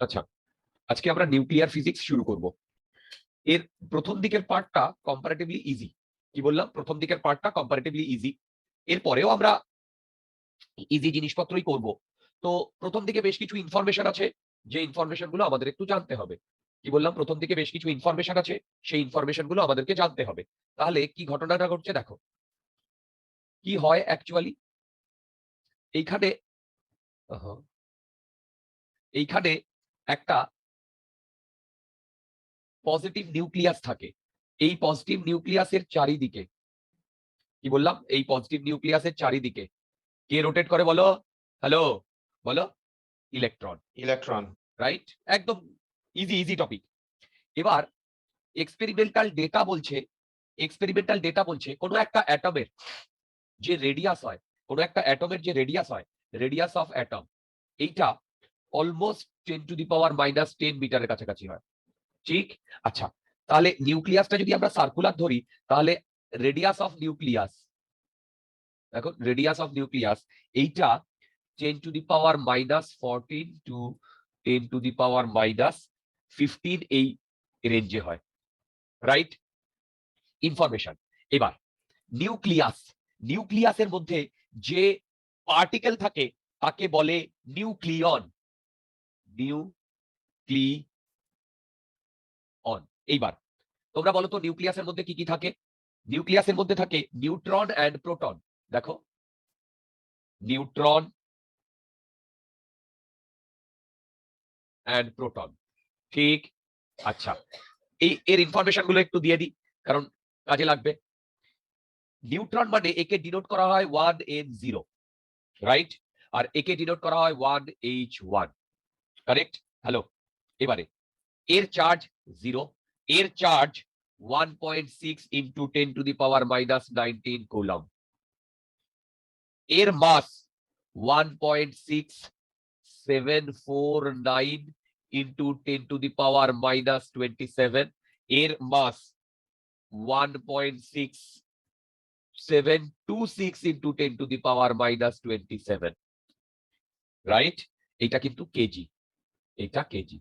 আচ্ছা, আজকে আমরা নিউক্লিয়ার ফিজিক্স শুরু করব। এর প্রথম দিকের পার্টটা কম্পারেটিভলি ইজি। কি বললাম? প্রথম দিকের পার্টটা কম্পারেটিভলি ইজি। এরপরেও আমরা ইজি জিনিসপত্রই করব। তো প্রথম দিকে বেশ কিছু ইনফরমেশন আছে, যে ইনফরমেশন গুলো আমাদের একটু জানতে হবে। কি বললাম? প্রথম দিকে বেশ কিছু ইনফরমেশন আছে, সেই ইনফরমেশন গুলো আমাদেরকে জানতে হবে। তাহলে কি ঘটনাটা ঘটছে দেখো। কি হয় অ্যাকচুয়ালি এইখানে, এইখানে একটা পজিটিভ নিউক্লিয়াস থাকে। এই পজিটিভ নিউক্লিয়াসের চারিদিকে, কি বললাম, এই পজিটিভ নিউক্লিয়াসের চারিদিকে কে রোটেট করে বলো? হ্যালো, বলো। ইলেকট্রন। ইলেকট্রন। রাইট, একদম ইজি ইজি টপিক। এবার এক্সপেরিমেন্টাল ডেটা বলছে, এক্সপেরিমেন্টাল ডেটা বলছে কোনো একটা অ্যাটমের যে রেডিয়াস হয়, কোনো একটা অ্যাটমের যে রেডিয়াস হয়, রেডিয়াস অফ অ্যাটম, এইটা অলমোস্ট 10⁻⁻10 মিটারের কাছাকাছি হয়। ঠিক? আচ্ছা, তাহলে নিউক্লিয়াসটা যদি আমরা সার্কুলার ধরি, তাহলে রেডিয়াস অফ নিউক্লিয়াস, দেখো রেডিয়াস অফ নিউক্লিয়াস এইটা 10⁻⁻14 টু 10⁻⁻15 এই রেঞ্জে হয়। রাইট? ইনফরমেশন। এবার নিউক্লিয়াস, নিউক্লিয়াসের মধ্যে যে পার্টিকেল থাকে তাকে বলে নিউক্লিয়ন। নিউক্লিয়ন। এইবার তোমরা বলো তো নিউক্লিয়াসের মধ্যে কি কি থাকে? নিউক্লিয়াসের মধ্যে থাকে নিউট্রন এন্ড প্রোটন। দেখো, নিউট্রন এন্ড প্রোটন। ঠিক? আচ্ছা, এর ইনফরমেশন গুলো একটু দিয়ে দিই, কারণ কাজে লাগবে। নিউট্রন মানে একে ডিনোট করা হয় 1n0, রাইট? আর একে ডিনোট করা হয় 1h1, কারেক্ট? হ্যালো, এবারে এর চার্জ 0, এর চার্জ 1.6 ইন্টু 10⁻⁻19 কুলম্ব, এর মাস 1.6749 ইন্টু 10⁻⁻27, এর মাস 1.6726 ইন্টু 10⁻⁻27, রাইট? এটা কিন্তু কেজি, এটা কেজি।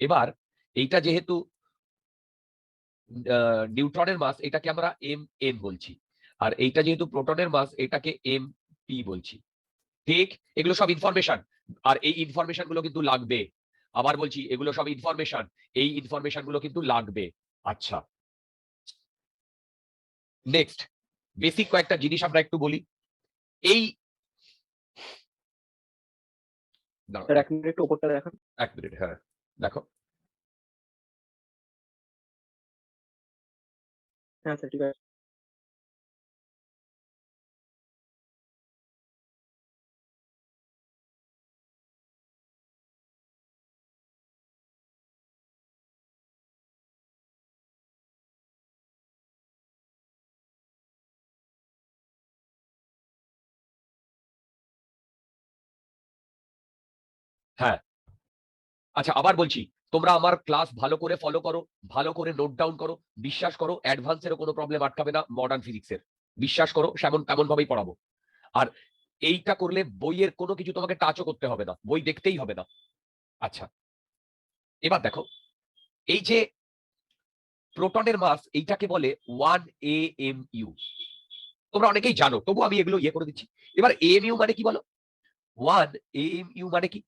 এবার এইটা যেহেতু নিউট্রনের মাস, এটাকে আমরা mn বলছি, আর এইটা যেহেতু প্রোটনের মাস, এটাকে mp বলছি। ঠিক? এগুলো সব ইনফরমেশন, আর এই ইনফরমেশন গুলো কিন্তু লাগবে। আবার বলছি, এগুলো সব ইনফরমেশন, এই ইনফরমেশন গুলো কিন্তু লাগবে। আচ্ছা, নেক্সট বেসিক কয়েকটা জিনিস আমরা একটু বলি। এই স্যার এক মিনিট একটু উপরটা দেখান। এক মিনিট, হ্যাঁ দেখো। হ্যাঁ স্যার, ঠিক আছে। হ্যাঁ, আচ্ছা আবার বলছি, তোমরা আমার ক্লাস ভালো করে ফলো করো, ভালো করে নোট ডাউন করো। বিশ্বাস করো, অ্যাডভান্সেরও কোনো প্রবলেম আটকাবে না মডার্ন ফিজিক্সের। বিশ্বাস করো, তেমন ভাবেই পড়াবো। আর এইটা করলে বইয়ের কোনো কিছু তোমাকে টাচও করতে হবে না, বই দেখতেই হবে না। আচ্ছা, এবার দেখো, এই যে প্রোটনের মাস, এইটাকে বলে 1 AMU। তোমরা অনেকেই জানো, তবু আমি এগুলো ইয়ে করে দিচ্ছি। এবার AMU মানে কি বলো? 1 AMU মানে কি?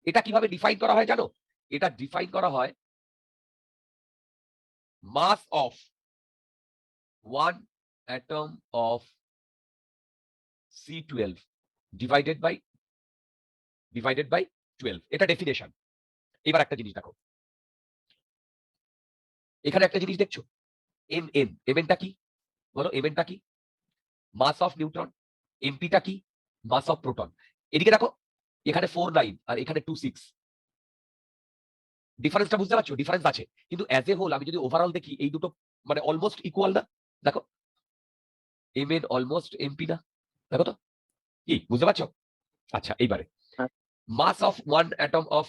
এটা কিভাবে ডিফাইন করা হয় জানো? এটা ডিফাইন করা হয় মাস of one atom of C12 divided by 12। এটা ডেফিনেশন। এবার একটা জিনিস দেখো, এখানে একটা জিনিস দেখছো, mn। mnটা কি বলো? mnটা কি? Mass of neutron. mpটা কি? Mass of proton. এদিকে দেখো, এখানে 49 আর এখানে 26। ডিফারেন্সটা বুঝতে পারছো? ডিফারেন্স আছে, কিন্তু অ্যাজ এ হোল আমি যদি ওভারঅল দেখি, এই দুটো মানে অলমোস্ট ইকুয়াল না? দেখো, mn অলমোস্ট mp না? দেখো তো, কি বুঝতে পারছো? আচ্ছা, এইবারে হ্যাঁ। Mass of one atom of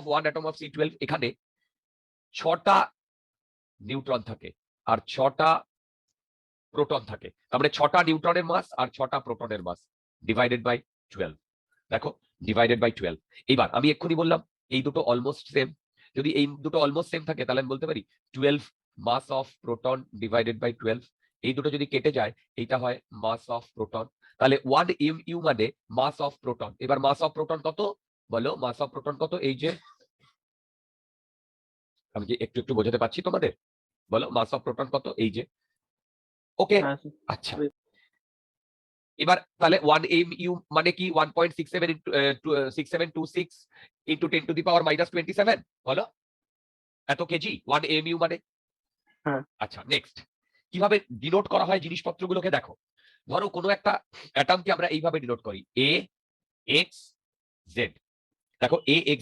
one atom of C12, এখানে 6টা নিউট্রন থাকে আর 6টা প্রোটন থাকে। তার মানে 6টা নিউট্রনের মাস আর 6টা প্রোটনের মাস ডিভাইডেড বাই 12। দেখো, ডিভাইডেড বাই 12। এইবার আমি এক্ষুনি বললাম এই দুটো অলমোস্ট সেম। যদি এই দুটো অলমোস্ট সেম থাকে তাহলে আমি বলতে পারি 12 মাস অফ প্রোটন ডিভাইডেড বাই 12। এই দুটো যদি কেটে যায় এইটা হয় মাস অফ প্রোটন। তাহলে 1 mu মানে মাস অফ প্রোটন। এবার মাস অফ প্রোটন কত বলো? মাস অফ প্রোটন কত? এই যে আমি কি একটু একটু বোঝাতে পারছি তোমাদের? বলো মাস অফ প্রোটন কত? এই যে। ওকে, হ্যাঁ স্যার। আচ্ছা। এবার তাহলে 1 mu মানে কি 1.67 6726 ইন্টু 10 টু দি পাওয়ার -27 বলো? এত কেজি 1 mu মানে। হ্যাঁ। আচ্ছা, নেক্সট কিভাবে ডিনোট করা হয় জিনিসপত্রগুলোকে দেখো। ধরো কোনো একটা অ্যাটমকে আমরা এইভাবে ডিনোট করি a x z। দেখো a x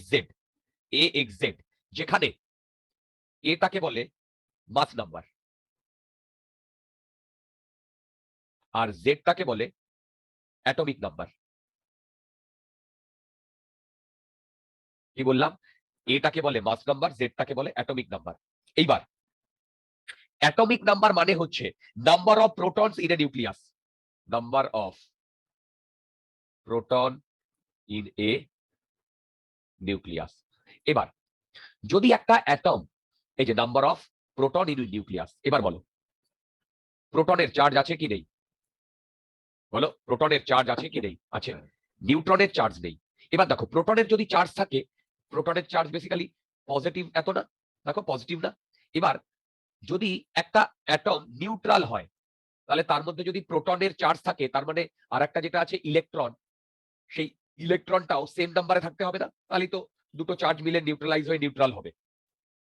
z যেখানে এটাকে বলে মাস নাম্বার আর জেডটাকে বলে অ্যাটমিক নাম্বার। কি বললাম? এটাকে বলে মাস নাম্বার, জেডটাকে বলে অ্যাটমিক নাম্বার। এইবার অ্যাটমিক নাম্বার মানে হচ্ছে number of protons in a nucleus. Number of proton in a nucleus. এবার যদি একটা অ্যাটম, এই যে number of proton in nucleus, এবার বলো প্রোটনের চার্জ আছে কি নেই? বলো প্রোটনের চার্জ আছে কি নেই? আছে। নিউট্রনের চার্জ নেই। এবার দেখো প্রোটনের যদি চার্জ থাকে, প্রোটনের চার্জ বেসিক্যালি পজিটিভ, এত না? দেখো পজিটিভ না। এবার যদি একটা অ্যাটম নিউট্রাল হয় তাহলে তার মধ্যে যদি প্রোটনের চার্জ থাকে তার মানে আর একটা যেটা আছে ইলেকট্রন, সেই ইলেকট্রনটাও সেম নাম্বারে থাকতে হবে না? তাহলে তো দুটো চার্জ মিলে নিউট্রালাইজ হয়ে নিউট্রাল হবে।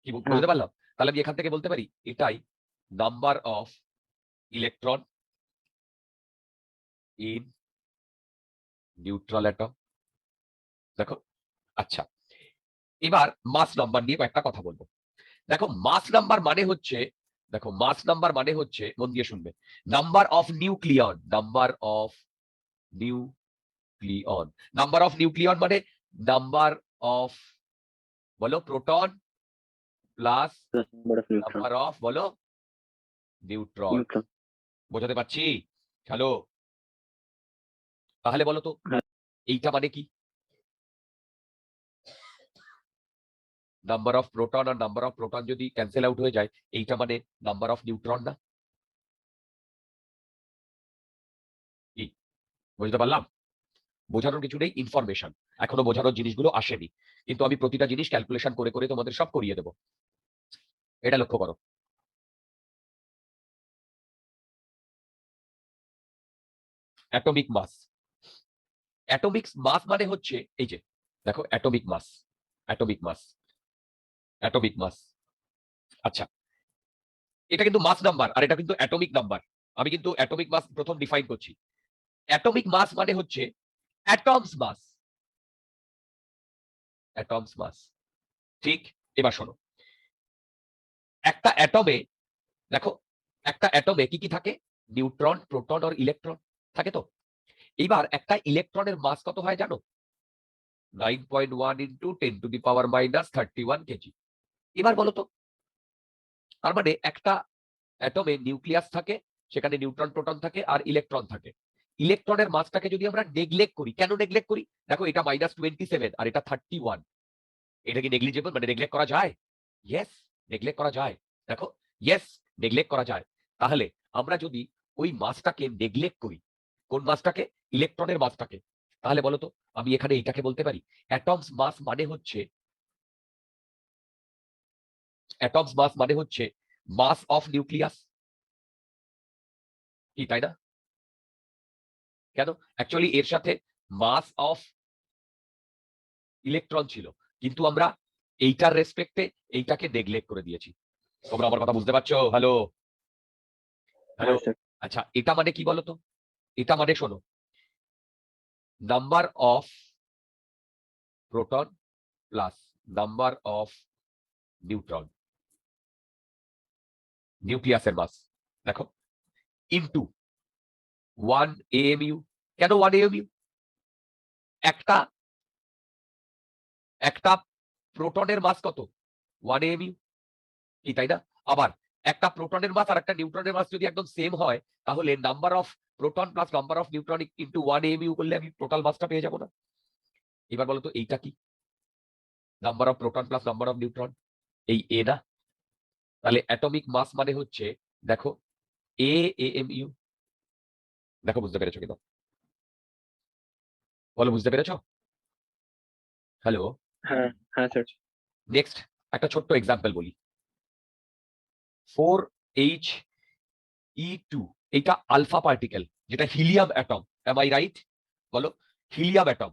কি হ্যাঁ। বুঝতে পারলাম? তাহলে আমি এখান থেকে বলতে পারি এটাই number of electron in neutral atom. দেখো, আচ্ছা। এবার মাস নাম্বার নিয়ে কয়েকটা কথা বলবো। দেখো মাস নাম্বার মানে হচ্ছে, দেখো মাস নাম্বার মানে হচ্ছে, মন দিয়ে শুনবে, number of nucleon. Number of nucleon. Number of nucleon মানে নাম্বার অফ, বলো, proton plus number of neutron. Number of, বলো, নিউট্রন। বোঝাতে পারছি? হ্যালো, তাহলে বলো তো হ্যাঁ। এইটা মানে কি? নাম্বার অফ প্রোটন আর নাম্বার অফ প্রোটন যদি ক্যান্সেল আউট হয়ে যায়, এইটা মানে নাম্বার অফ নিউট্রন না? কি বুঝতে পারলাম? বোঝানোর কিছু নেই, ইনফরমেশন। এখনো বোঝানোর জিনিসগুলো আসেনি, কিন্তু আমি প্রতিটা জিনিস ক্যালকুলেশন করে করে তোমাদের সব করিয়ে দেবো। এটা লক্ষ্য করো। Atomic mass. অ্যাটমিক মাস মানে হচ্ছে এই যে, দেখো atomic mass, atomic mass, atomic mass. আচ্ছা, এটা কিন্তু মাস নাম্বার আর এটা কিন্তু অ্যাটমিক নাম্বার। আমি কিন্তু অ্যাটমিক মাস প্রথম ডিফাইন করছি। অ্যাটমিক মাস মানে হচ্ছে অ্যাটমস মাস, অ্যাটমস মাস। ঠিক। এবার শোনো, একটা অ্যাটমে, দেখো একটা অ্যাটমে কি কি থাকে? নিউট্রন, প্রোটন আর ইলেকট্রন থাকে তো। এইবার একটা ইলেকট্রনের মাস কত হয় জানো? 9.1 into 10 to the power -31 KG. এবার বলো তো, তার মানে একটা অ্যাটমে নিউক্লিয়াস থাকে, সেখানে নিউট্রন, প্রোটন থাকে আর ইলেকট্রন থাকে। ইলেকট্রনের মাসটাকে যদি আমরা নেগলেক্ট করি, কেন নেগলেক্ট করি? দেখো এটা -27 আর এটা 31। এটা কি নেগলিজেবল, মানে নেগলেক্ট করা যায়? ইয়েস, নেগলেক্ট করা যায়। দেখো, ইয়েস, নেগলেক্ট করা যায়। তাহলে আমরা যদি ওই মাসটাকে নেগলেক্ট করি, কোন মাসটাকে? ইলেকট্রনের মাসটাকে, তাহলে বলো তো আমি এখানে এটাকে বলতে পারি অ্যাটমস মাস মানে হচ্ছে, অ্যাটমস মাস মানে হচ্ছে মাস অফ নিউক্লিয়াস। কি, তাই না? কেন? অ্যাকচুয়ালি এর সাথে মাস অফ ইলেকট্রন ছিল, কিন্তু আমরা এইটার রেসপেক্টে এইটাকে নেগলেক্ট করে দিয়েছি। তোমরা আমার কথা বুঝতে পারছো? Hello, hello. হ্যাঁ স্যার। আচ্ছা, এটা মানে কি বলতো? এটা মানে শোনো, number of proton plus number of neutron, নিউক্লিয়াসের মাস, দেখো, ইনটু 1 AMU। কেন 1 AMU? একটা একটা প্রোটনের মাস কত? 1 AMU। কি, তাই না? আবার একটা প্রোটনের মাস আর একটা নিউট্রনের মাস যদি একদম সেম হয়, তাহলে number of proton plus number of neutron into 1 AMU করলে আমি টোটাল মাসটা পেয়ে যাবো না? এবার বলো তো এইটা কি? Number of proton plus number of neutron, এই এ না? তাহলে অ্যাটমিক মাস মানে হচ্ছে, দেখো AMU। দেখো বুঝতে পেরেছো কিনা, বলো বুঝতে পেরেছো? হ্যালো। হ্যাঁ হ্যাঁ স্যার। নেক্সট একটা ছোট্ট এক্সাম্পল বলি। 4He2, এটা আলফা পার্টিকেল, যেটা helium atom. Am I right? বলো, হিলিয়াম অ্যাটম।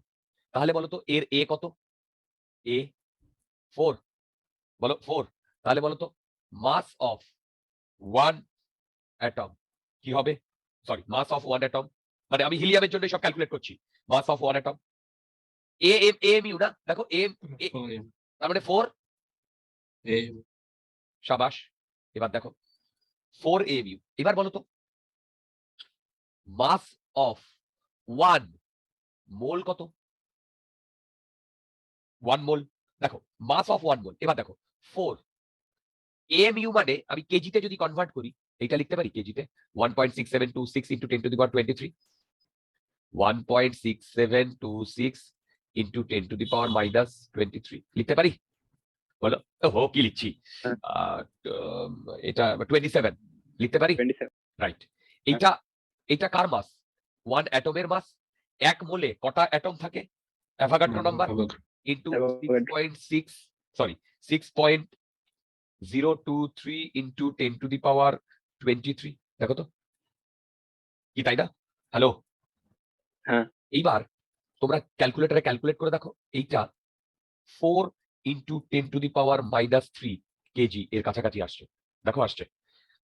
তাহলে বলো তো এর এ কত? এ 4। বলো 4। তাহলে বলো তো মাস অফ ওয়ান অ্যাটম কি হবে? Sorry, mass of one atom, মানে আমি হিলিয়ামের জন্য সব ক্যালকুলেট করছি। Mass of one atom AMU না, দেখো এম, তার মানে 4। সাবাস। এবার দেখো 4AMU। এবার বলো তো মাস অফ ওয়ান মোল কত? 1 মোল। দেখো মাস অফ 1 মোল। এবার দেখো 4AMU মানে আমি কেজিতে যদি কনভার্ট করি, এটা লিখতে পারি কেজিতে 1.6726 into 10 to the power 23। 1.6726 into 10 to the power minus 23 লিখতে পারি? বলো। ও কি লিখছি, হ্যাঁ আহ, উম, এটা 27 লিখতে পারি? 27। রাইট। হ্যাঁ এইটা এটা কার মাস? ওয়ান অ্যাটমের মাস। এক মোলে কটা অ্যাটম থাকে? Avogadro number into Avogadro। 6.6, sorry 6.023 into 10 to the power 23। দেখো তো কি, তাই না? হ্যালো। হ্যাঁ এইবার তোমরা ক্যালকুলেটরে ক্যালকুলেট করে দেখো, এইটা 4 into 10 to the power minus 3 KG এর কাছাকাছি আসছে। দেখো আসছে,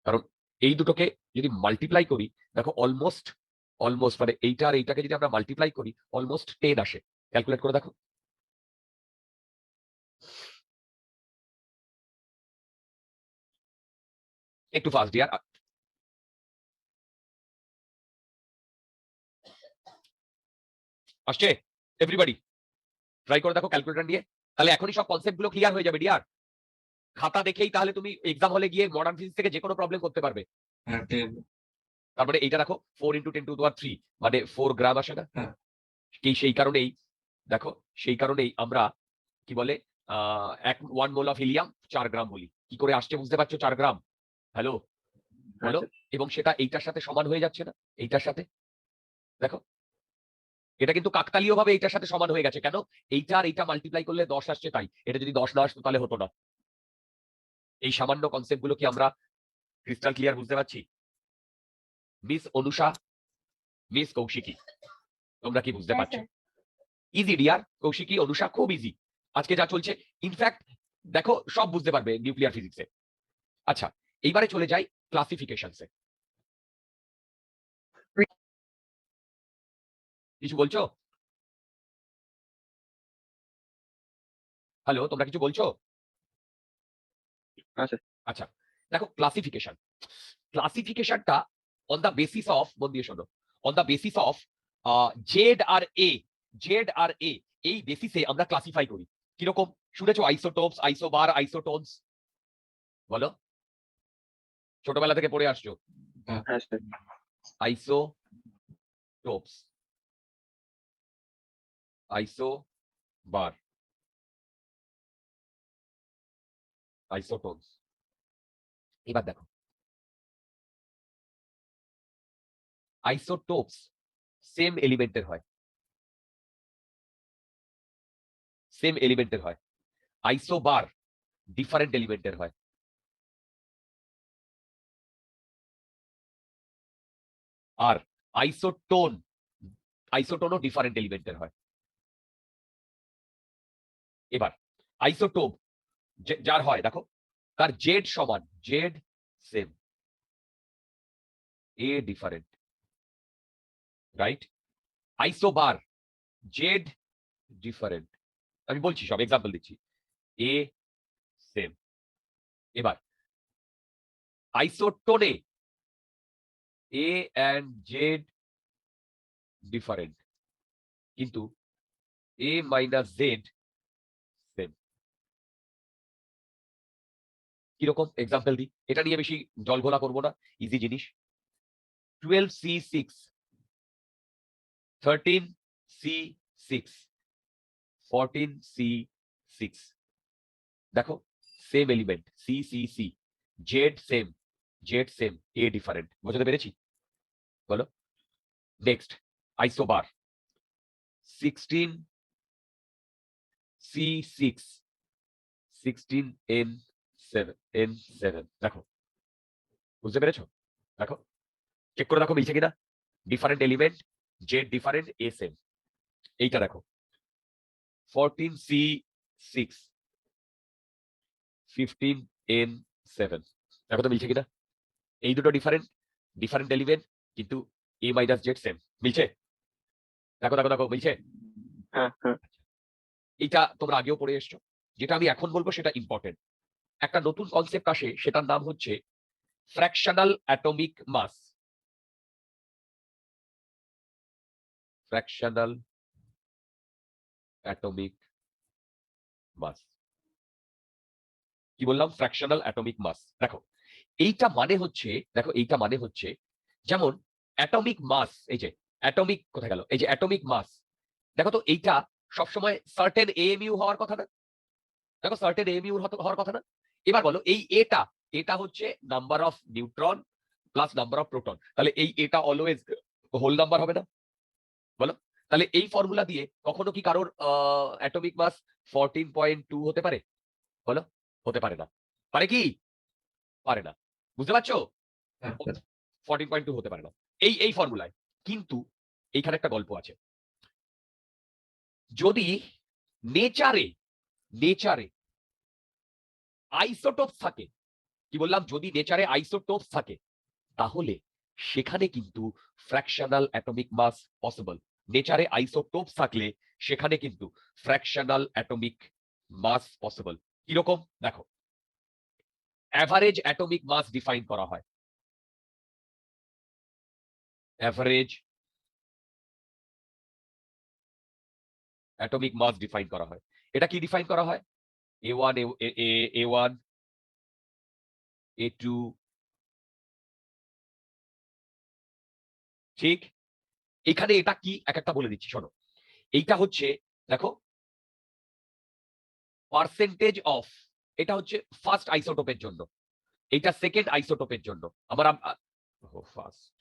কারণ এই দুটোকে যদি মাল্টিপ্লাই করি, দেখো অলমোস্ট অলমোস্ট মানে এইটা আর এইটাকে যদি আমরা মাল্টিপ্লাই করি, অলমোস্ট 10 আসে। ক্যালকুলেট করে দেখো। একটু ফাস্ট ডিয়ার। আসছে এভরিবডি? ট্রাই করে দেখো ক্যালকুলেটর নিয়ে। তাহলে এখনই সব কনসেপ্ট গুলো ক্লিয়ার হয়ে যাবে ডিয়ার। খাতা দেখেই তাহলে তুমি এক্সাম হলে গিয়ে মডার্ন ফিজিক্স থেকে যে কোনো প্রবলেম করতে পারবে। তার মানে এইটা দেখো 4 ইন্টু 10 টু দি পাওয়ার 3 মানে 4 গ্রাম আসে না? কি সেই কারণেই, দেখো সেই কারণেই আমরা কি বলে, 1 মোল অফ হিলিয়াম 4 গ্রাম বলি। কি করে আসছে বুঝতে পারছো 4 গ্রাম? হ্যালো, হ্যাঁ বলো। স্যার। এবং সেটা এইটার সাথে সমান হয়ে যাচ্ছে না? এইটার সাথে দেখো, এটা কিন্তু কাকতালীয় ভাবে এইটার সাথে সমান হয়ে গেছে। কেন? এইটা আর এইটা মাল্টিপ্লাই করলে 10 আসছে, তাই। এটা যদি 10 না আসতো তাহলে হতো না। এই সামান্য কনসেপ্ট গুলো কি আমরা ক্রিস্টাল ক্লিয়ার বুঝতে পারছি? মিস অনুষা, মিস কৌশিকী, তোমরা কি বুঝতে হ্যাঁ পারছো? Sir. Easy dear, Kaushiki Anusha খুব ইজি। আজকে যা চলছে, ইনফ্যাক্ট দেখো সব বুঝতে পারবে নিউক্লিয়ার ফিজিক্সে। আচ্ছা, এইবারে চলে যাই ক্লাসিফিকেশনসে। কিছু বলছো? হ্যালো, তোমরা কিছু বলছো? হ্যাঁ স্যার। আচ্ছা, দেখো ক্লাসিফিকেশন। ক্লাসিফিকেশনটা অন দা বেসিস অফ, মন দিয়ে শোনো, on the basis of Z আর এ। জেড আর এ, এই বেসিসে আমরা ক্লাসিফাই করি। কিরকম শুনেছো? Isotopes, isobar, isotones. বলো, ছোটবেলা থেকে পড়ে আসছো। হ্যাঁ স্যার। আইসোটোপস, আইসোবার, আইসোটোনস। এবার দেখো আইসোটোপস সেম এলিমেন্টের হয়, সেম এলিমেন্টের হয়। আইসোবার ডিফারেন্ট এলিমেন্টের হয়। আর আইসোটোন, আইসোটোনও ডিফারেন্ট এলিমেন্টের হয়। এবার আইসোটোপ যার হয়, দেখো তার জেড সমান, Z same, a different, right? Isobar Z different. আমি বলছি, সব এক্সাম্পল দিচ্ছি। এ সেম। এবার আইসোটোনে এ অ্যান্ড জেড ডিফারেন্ট, কিন্তু এ মাইনাস জেড সেম। কিরকম এক্সাম্পল দিই, এটা নিয়ে বেশি জল ঘোলা করবো না, ইজি জিনিস। 12C6, 13C6, 14C6 দেখো same element CCC Z same a different বুঝতে পেরেছি বলো নেক্সট আইসোবার 16C6 16N7 দেখো বুঝতে পেরেছো দেখো চেক করে দেখো মিলছে কিনা ডিফারেন্ট এলিমেন্ট জেড ডিফারেন্ট এ সেম এইটা দেখো 14C6 15N7 দেখো তো মিলছে কিনা এই দুটো ডিফারেন্ট এলিমেন্ট কিন্তু এ মাইনাস জেড সেম মিলছে দেখো দেখো দেখো মিলছে হ্যাঁ হ্যাঁ এইটা তোমরা আগেও পড়ে এসছো যেটা আমি এখন বলবো সেটা ইম্পর্টেন্ট একটা নতুন কনসেপ্ট আসে সেটার নাম হচ্ছে fractional atomic mass fractional atomic mass কি বললাম ফ্র্যাকশনাল অ্যাটমিক মাস দেখো এইটা মানে হচ্ছে যেমন অ্যাটমিক মাস এই যে অ্যাটমিক কোথায় গেল এই যে অ্যাটমিক মাস দেখো তো এইটা সবসময় সার্টেন এএমইউ হওয়ার কথা না দেখো সার্টেন এএমইউ হওয়ার কথা না এবার বলো এই এটা হচ্ছে number of neutron plus number of proton তাহলে এই এটা অলওয়েজ হোল নাম্বার হবে না বলো তাহলে এই ফর্মুলা দিয়ে কখনো কি কারোর অ্যাটমিক মাস 14.2 হতে পারে বলো হতে পারে না পারে কি পারে না বুঝতে পারছো 14.2 হতে পারে না এই ফর্মুলায় কিন্তু এইখানে একটা গল্প আছে যদি নেচারে আইসোটোপস থাকে কি বললাম যদি নেচারে আইসোটোপস থাকে তাহলে সেখানে কিন্তু ফ্র্যাকশনাল অ্যাটমিক মাস পসিবল নেচারে আইসোটোপস থাকলে সেখানে কিন্তু ফ্র্যাকশনাল অ্যাটমিক মাস পসিবল কিরকম দেখো অ্যাভারেজ অ্যাটমিক মাস ডিফাইন করা হয় অ্যাভারেজ অ্যাটমিক মাস ডিফাইন করা হয় এটা কি ডিফাইন করা হয় A1 A1 A2 ঠিক এখানে এটা কি এক একটা বলে দিচ্ছি শোনো এইটা হচ্ছে দেখো পার্সেন্টেজ অফ এটা হচ্ছে ফার্স্ট আইসোটোপের জন্য এটা সেকেন্ড আইসোটোপের জন্য আমার ফার্স্ট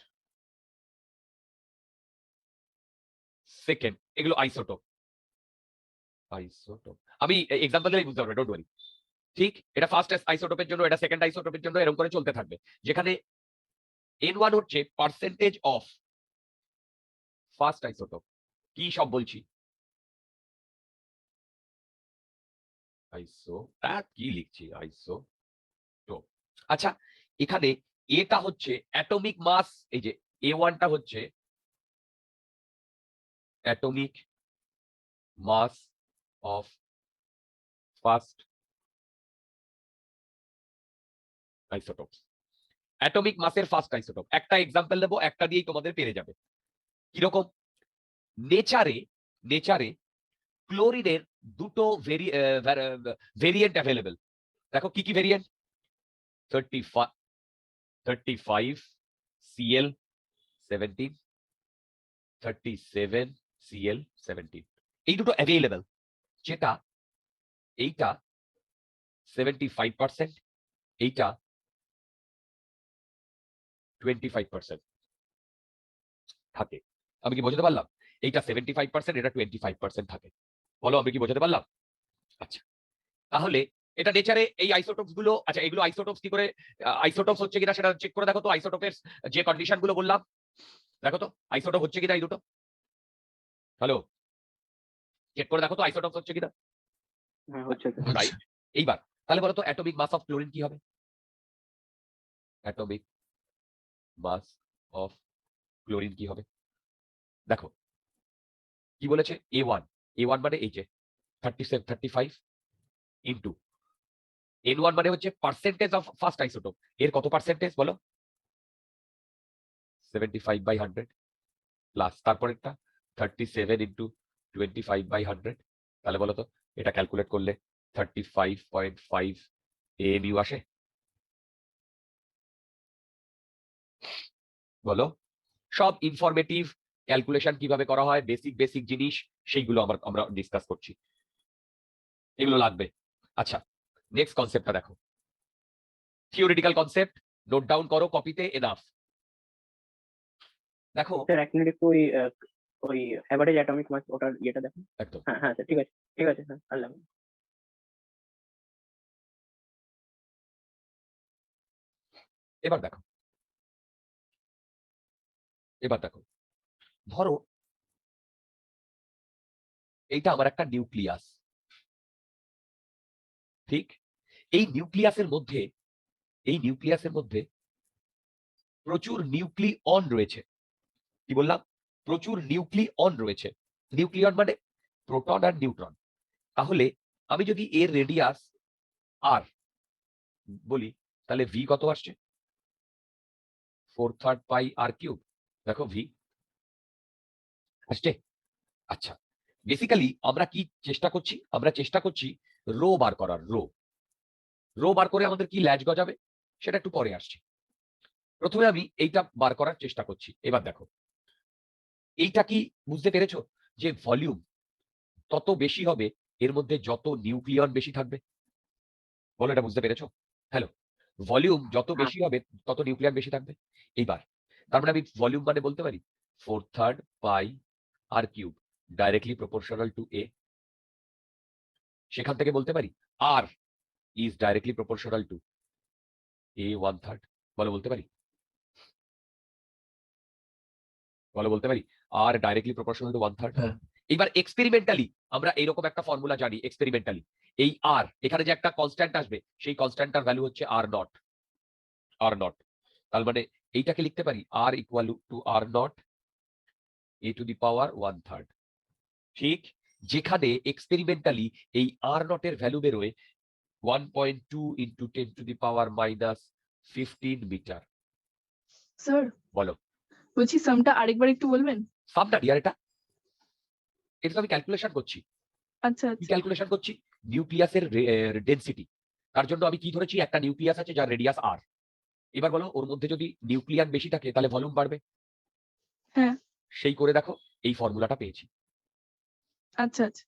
সেকেন্ড এগুলো আইসোটোপ আমি এক্সাম্পল দিলেই বুঝতে পারবে ডোন্ট ওয়ারি ঠিক এটা ফার্স্ট আইসোটোপের জন্য এটা সেকেন্ড আইসোটোপের জন্য এরকম করে চলতে থাকবে যেখানে N1 হচ্ছে পার্সেন্টেজ অফ ফার্স্ট আইসোটোপ কি সব বলছি কি লিখছি আইসোটোপ আচ্ছা এখানে এটা হচ্ছে অ্যাটমিক মাস এই যে A1টা হচ্ছে atomic mass of first isotopes atomic মাসের ফার্স্ট আইসোটোপ একটা এক্সাম্পল দেবো একটা দিয়েই তোমাদের পেরে যাবে কিরকম নেচারে ক্লোরিনের দুটো ভেরিয়েন্ট অ্যাভেলেবেল দেখো কি কি ভেরিয়েন্ট 35 Cl 17 37 Cl 17 এই দুটো অ্যাভেলেবেল যেটা এইটা 75% এইটা 25% থাকে আমি কি বোঝাতে পারলাম এইটা 75% এটা 25% থাকে বলো আমি কি বোঝাতে পারলাম আচ্ছা তাহলে এটা নেচারে এই আইসোটোপস গুলো আচ্ছা এগুলো আইসোটোপস কি করে আইসোটোপস হচ্ছে কিনা সেটা চেক করে দেখো তো আইসোটোপের যে কন্ডিশন গুলো বললাম দেখো তো আইসোটোপ হচ্ছে কিনা এই দুটো হ্যালো চেক করে দেখো তো আইসোটোপস হচ্ছে কিনা হ্যাঁ হচ্ছে তো। রাইট এইবার তাহলে বলো তো অ্যাটমিক মাস অফ ক্লোরিন কি হবে অ্যাটমিক মাস অফ ক্লোরিন কি হবে দেখো কি বলেছে A1 মানে এই যে 35 ইনটু N1 মানে হচ্ছে পার্সেন্টেজ অফ ফার্স্ট আইসোটোপ এর কত পার্সেন্টেজ বলো 75/100 প্লাস তারপরেরটা 37 ইনটু 25/100 তাহলে বলো তো এটা ক্যালকুলেট করলে 35.5 AMU আসে বলো সব ইনফরমেটিভ ক্যালকুলেশন কিভাবে করা হয় বেসিক জিনিস সেইগুলো আমরা ডিসকাস করছি এগুলো লাগবে। আচ্ছা, নেক্সট কনসেপ্টটা দেখো, থিওরিটিক্যাল কনসেপ্ট নোট ডাউন করো কপিতে, এনাফ। দেখো স্যার 1 মিনিট একটু ওই অ্যাভারেজ অ্যাটমিক মাস ওটার ইয়েটা দেখুন। একদম হ্যাঁ হ্যাঁ স্যার, ঠিক আছে ঠিক আছে হ্যাঁ, আর লাগবে না। এবার দেখো, এবার দেখো, ধরো এইটা আমার একটা নিউক্লিয়াস, ঠিক? এই নিউক্লিয়াসের মধ্যে, এই নিউক্লিয়াসের মধ্যে প্রচুর নিউক্লিয়ন রয়েছে। কি বললাম? প্রচুর নিউক্লিয়ন রয়েছে। নিউক্লিয়ন মানে প্রোটন আর নিউট্রন। তাহলে আমি যদি এর রেডিয়াস আর বলি, তাহলে ভি কত আসছে? 4/3 পাই আর কিউব। দেখো ভি আসছে। আচ্ছা, বেসিক্যালি আমরা কি চেষ্টা করছি? আমরা চেষ্টা করছি রো বার করার, রো। রো বার করে আমাদের কি ল্যাজ গজাবে সেটা একটু পরে আসছি। প্রথমে আমি এইটা বার করার চেষ্টা করছি। এবার দেখো, এইটা কি বুঝতে পেরেছো যে ভলিউম তত বেশি হবে এর মধ্যে যত নিউক্লিয়ন বেশি থাকবে? বলো, এটা বুঝতে পেরেছো? হ্যালো, ভলিউম যত হ্যাঁ বেশি হবে তত নিউক্লিয়ন বেশি থাকবে। এইবার তার মানে আমি ভলিউম মানে বলতে পারি 4/3 পাই আর কিউব ডাইরেক্টলি প্রপোর্শনাল টু এ। সেখান থেকে বলতে পারি আর ইজ ডাইরেক্টলি প্রপোর্শনাল টু এ 1/3। বলো, বলতে পারি? বলো, বলতে পারি আর ডাইরেক্টলি প্রপোর্শনাল টু 1/3। হ্যাঁ এবার এক্সপেরিমেন্টালি আমরা এইরকম একটা ফর্মুলা জানি। এক্সপেরিমেন্টালি এই আর এখানে যে একটা কনস্ট্যান্ট আসবে, সেই কনস্ট্যান্টটার ভ্যালু হচ্ছে আর নট। আর নট, তার মানে এইটাকে লিখতে পারি R equal to R naught A to the power 1/3। ঠিক যেখানে এক্সপেরিমেন্টালি এই আর নটের ভ্যালু বেরোয় 1.2 into 10 to the power minus 15 metre. Sir, বলো, বলছি সামটা আরেকবার একটু বলবেন? সামটা ডিয়ার, এটা এটা তো আমি ক্যালকুলেশন করছি। আচ্ছা কি আচ্ছা ক্যালকুলেশন করছি? নিউক্লিয়াসের ডেনসিটি। তার জন্য আমি কি ধরেছি? একটা নিউক্লিয়াস আছে যার রেডিয়াস আর। এবার বলো, ওর মধ্যে যদি নিউক্লিয়ান বেশি থাকে তাহলে ভলিউম বাড়বে। হ্যাঁ সেই করে দেখো, এই ফর্মুলাটা পেয়েছি। আচ্ছা আচ্ছা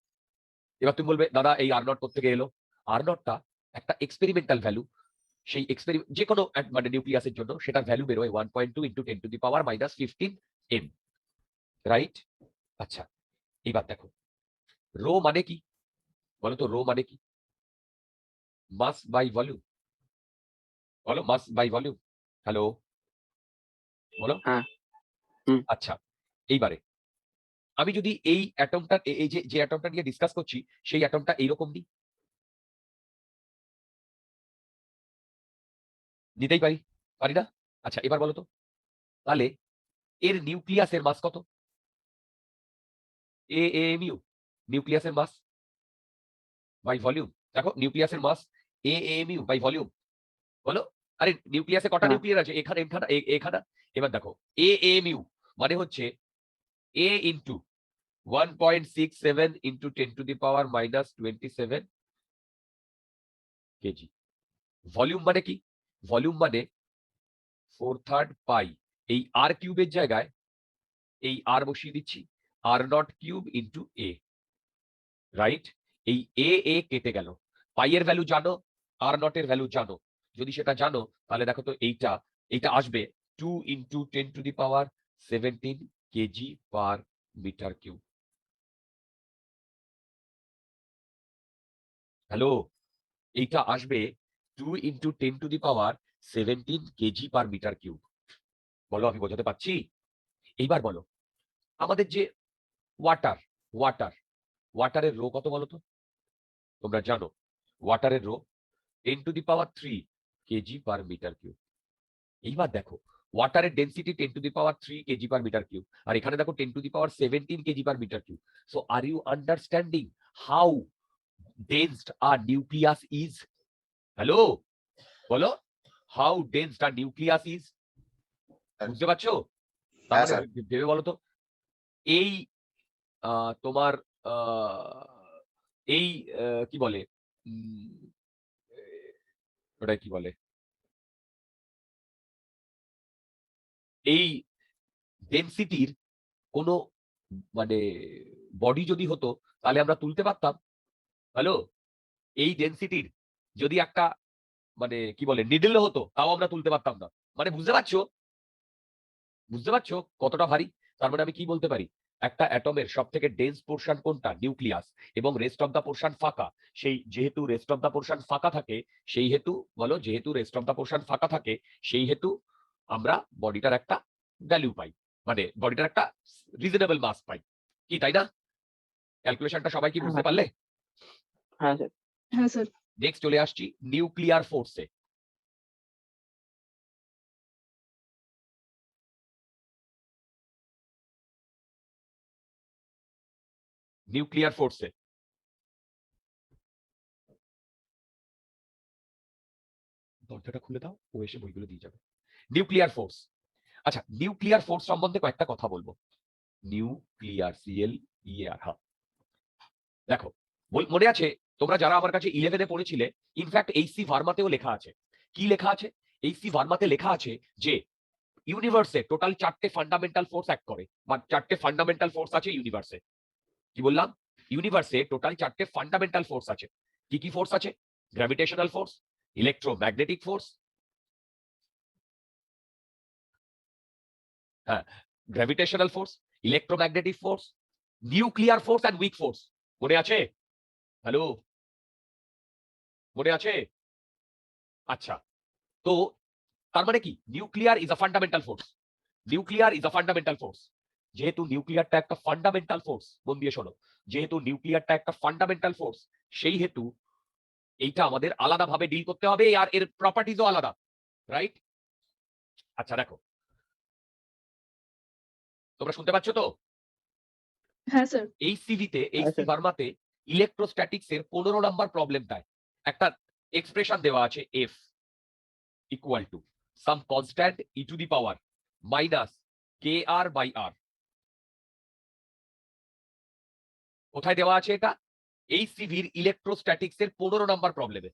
এবার তুমি বলবে, দাদা এই আর নট কোত্থেকে এলো? আর নটটা একটা এক্সপেরিমেন্টাল ভ্যালু। সেই যে কোনো মানে নিউক্লিয়াসের জন্য সেটার ভ্যালু বেরোয় 1.2 into 10 to the power minus 15 m. Right? আচ্ছা, এবার দেখো, রো মানে কি বলো তো? রো মানে কি? মাস বাই ভলিউম। বলো, মাস বাই ভলিউম। হ্যালো, বলো। হ্যাঁ হুম আচ্ছা, এইবারে আমি যদি এই অ্যাটমটা, এই যে যে অ্যাটমটা নিয়ে ডিসকাস করছি, সেই অ্যাটমটা এইরকম নিই, নিতেই পারি, পারি না? আচ্ছা, এবার বলো তো, তাহলে এর নিউক্লিয়াসের মাস কত? এএমইউ, নিউক্লিয়াসের মাস বাই ভলিউম। দেখো, নিউক্লিয়াসের মাস এএমইউ বাই ভলিউম। বলো, আরে নিউক্লিয়াসে কটা হ্যাঁ নিউক্লিয়ার আছে? এখানে এখানে এখানে। এবার দেখো, এএমইউ মানে হচ্ছে A into 1.67 into 10 to the power minus 27 kg. Volume মানে কি? ভলিউম মানে 4/3 পাই এই আর কিউবের জায়গায় এই আর বসিয়ে দিচ্ছি, are not cube into A. Right? এই এ কেটে গেল। পাই এর ভ্যালু জানো, আর নট এর ভ্যালু জানো। যদি সেটা জানো তাহলে দেখো তো, এইটা এইটা আসবে 2 into 10 to the power 17 KG per metre cube. Hello, এইটা আসবে 2 into 10 to the power 17 KG per metre cube. বলো, আমি বোঝাতে পারছি? এইবার বলো, আমাদের যে ওয়াটার, ওয়াটার ওয়াটারের রো কত বলো তো? তোমরা জানো ওয়াটারের rho 10 to the power 3 kg per metre cube. এইবার দেখো, ওয়াটারের density 10 to the power 3 kg per metre cube, আর এখানে দেখো 10 to the power 17 KG per metre cube. So are you understanding how dense are nucleus is? Hello, বলো, how dense are nucleus is? বুঝতে পারছো? তার হ্যাঁ মানে স্যার। ভেবে বলো তো, এই তোমার আহ, এই কি বলে, উম, ওটা কি বলে, এই ডেন্সিটির কোনো মানে বডি যদি হতো তাহলে আমরা তুলতে পারতাম? হ্যালো, এই ডেনসিটির যদি একটা মানে কি বলে নিডল হতো তাও আমরা তুলতে পারতাম না। মানে বুঝতে পারছো, বুঝতে পারছো কতটা ভারী? তার মানে আমি কি বলতে পারি, একটা অ্যাটমের সব থেকে ডেন্স পোর্শন কোনটা, নিউক্লিয়াস, এবং রেস্ট অফ দা পোর্শন ফাঁকা। সেই যেহেতু রেস্ট অফ দা পোর্শন ফাঁকা থাকে, সেই হেতু বলো, যেহেতু রেস্ট অফ দা পোর্শন ফাঁকা থাকে, সেই হেতু আমরা বডিটার একটা ভ্যালু পাই, মানে বডিটার একটা রিজনেবল মাস পাই, কি তাই না? ক্যালকুলেশনটা সবাই কি বুঝতে হ্যাঁ পারলে? হ্যাঁ স্যার। হ্যাঁ স্যার। নেক্সট চলে আসছি নিউক্লিয়ার ফোর্সে। নিউক্লিয়ার ফোর্সে দরজাটা খুলে দাও, ও এসে বইগুলো দিয়ে যাবে। Nuclear force. আচ্ছা, নিউক্লিয়ার ফোর্স সম্বন্ধে কয়েকটা কথা বলবো। Nuclear, CL ER. হ্যাঁ, দেখো, মনে আছে তোমরা যারা আমার কাছে 11-এ পড়েছিলে, ইনফ্যাক্ট এইচসি ভার্মাতেও লেখা আছে। কি লেখা আছে? এইচসি ভার্মাতে লেখা আছে যে ইউনিভার্সে টোটাল 4টে ফান্ডামেন্টাল ফোর্স অ্যাক্ট করে, বা 4টে ফান্ডামেন্টাল ফোর্স আছে ইউনিভার্সে। কি বললাম? ইউনিভার্সে টোটাল 4টে ফান্ডামেন্টাল ফোর্স আছে। কি কি ফোর্স আছে? গ্র্যাভিটেশনাল ফোর্স, ইলেকট্রোম্যাগনেটিক ফোর্স, হ্যাঁ, gravitational force, electromagnetic force, nuclear force and weak force. মনে আছে? হ্যালো, মনে আছে? আচ্ছা, তো তার মানে কি, nuclear is a fundamental force. Nuclear is a fundamental force. যেহেতু নিউক্লিয়ারটা একটা ফান্ডামেন্টাল ফোর্স, মন দিয়ে শোনো, যেহেতু নিউক্লিয়ারটা একটা ফান্ডামেন্টাল ফোর্স, সেই হেতু এইটা আমাদের আলাদাভাবে ডিল করতে হবে, আর এর প্রপার্টিজও আলাদা, রাইট? আচ্ছা দেখো, তোমরা শুনতে পাচ্ছ তো? হ্যাঁ স্যার। এই সিভিতে, এই হ্যাঁ, স্যার। ভার্মাতে ইলেকট্রোস্ট্যাটিক্স এর 15 নম্বর প্রবলেমটায় একটা এক্সপ্রেশন দেওয়া আছে, F equal to some constant e to the power minus k r by r. কোথায় দেওয়া আছে এটা? এই সিভির ইলেকট্রোস্ট্যাটিক্স এর 15 নম্বর প্রবলেমে।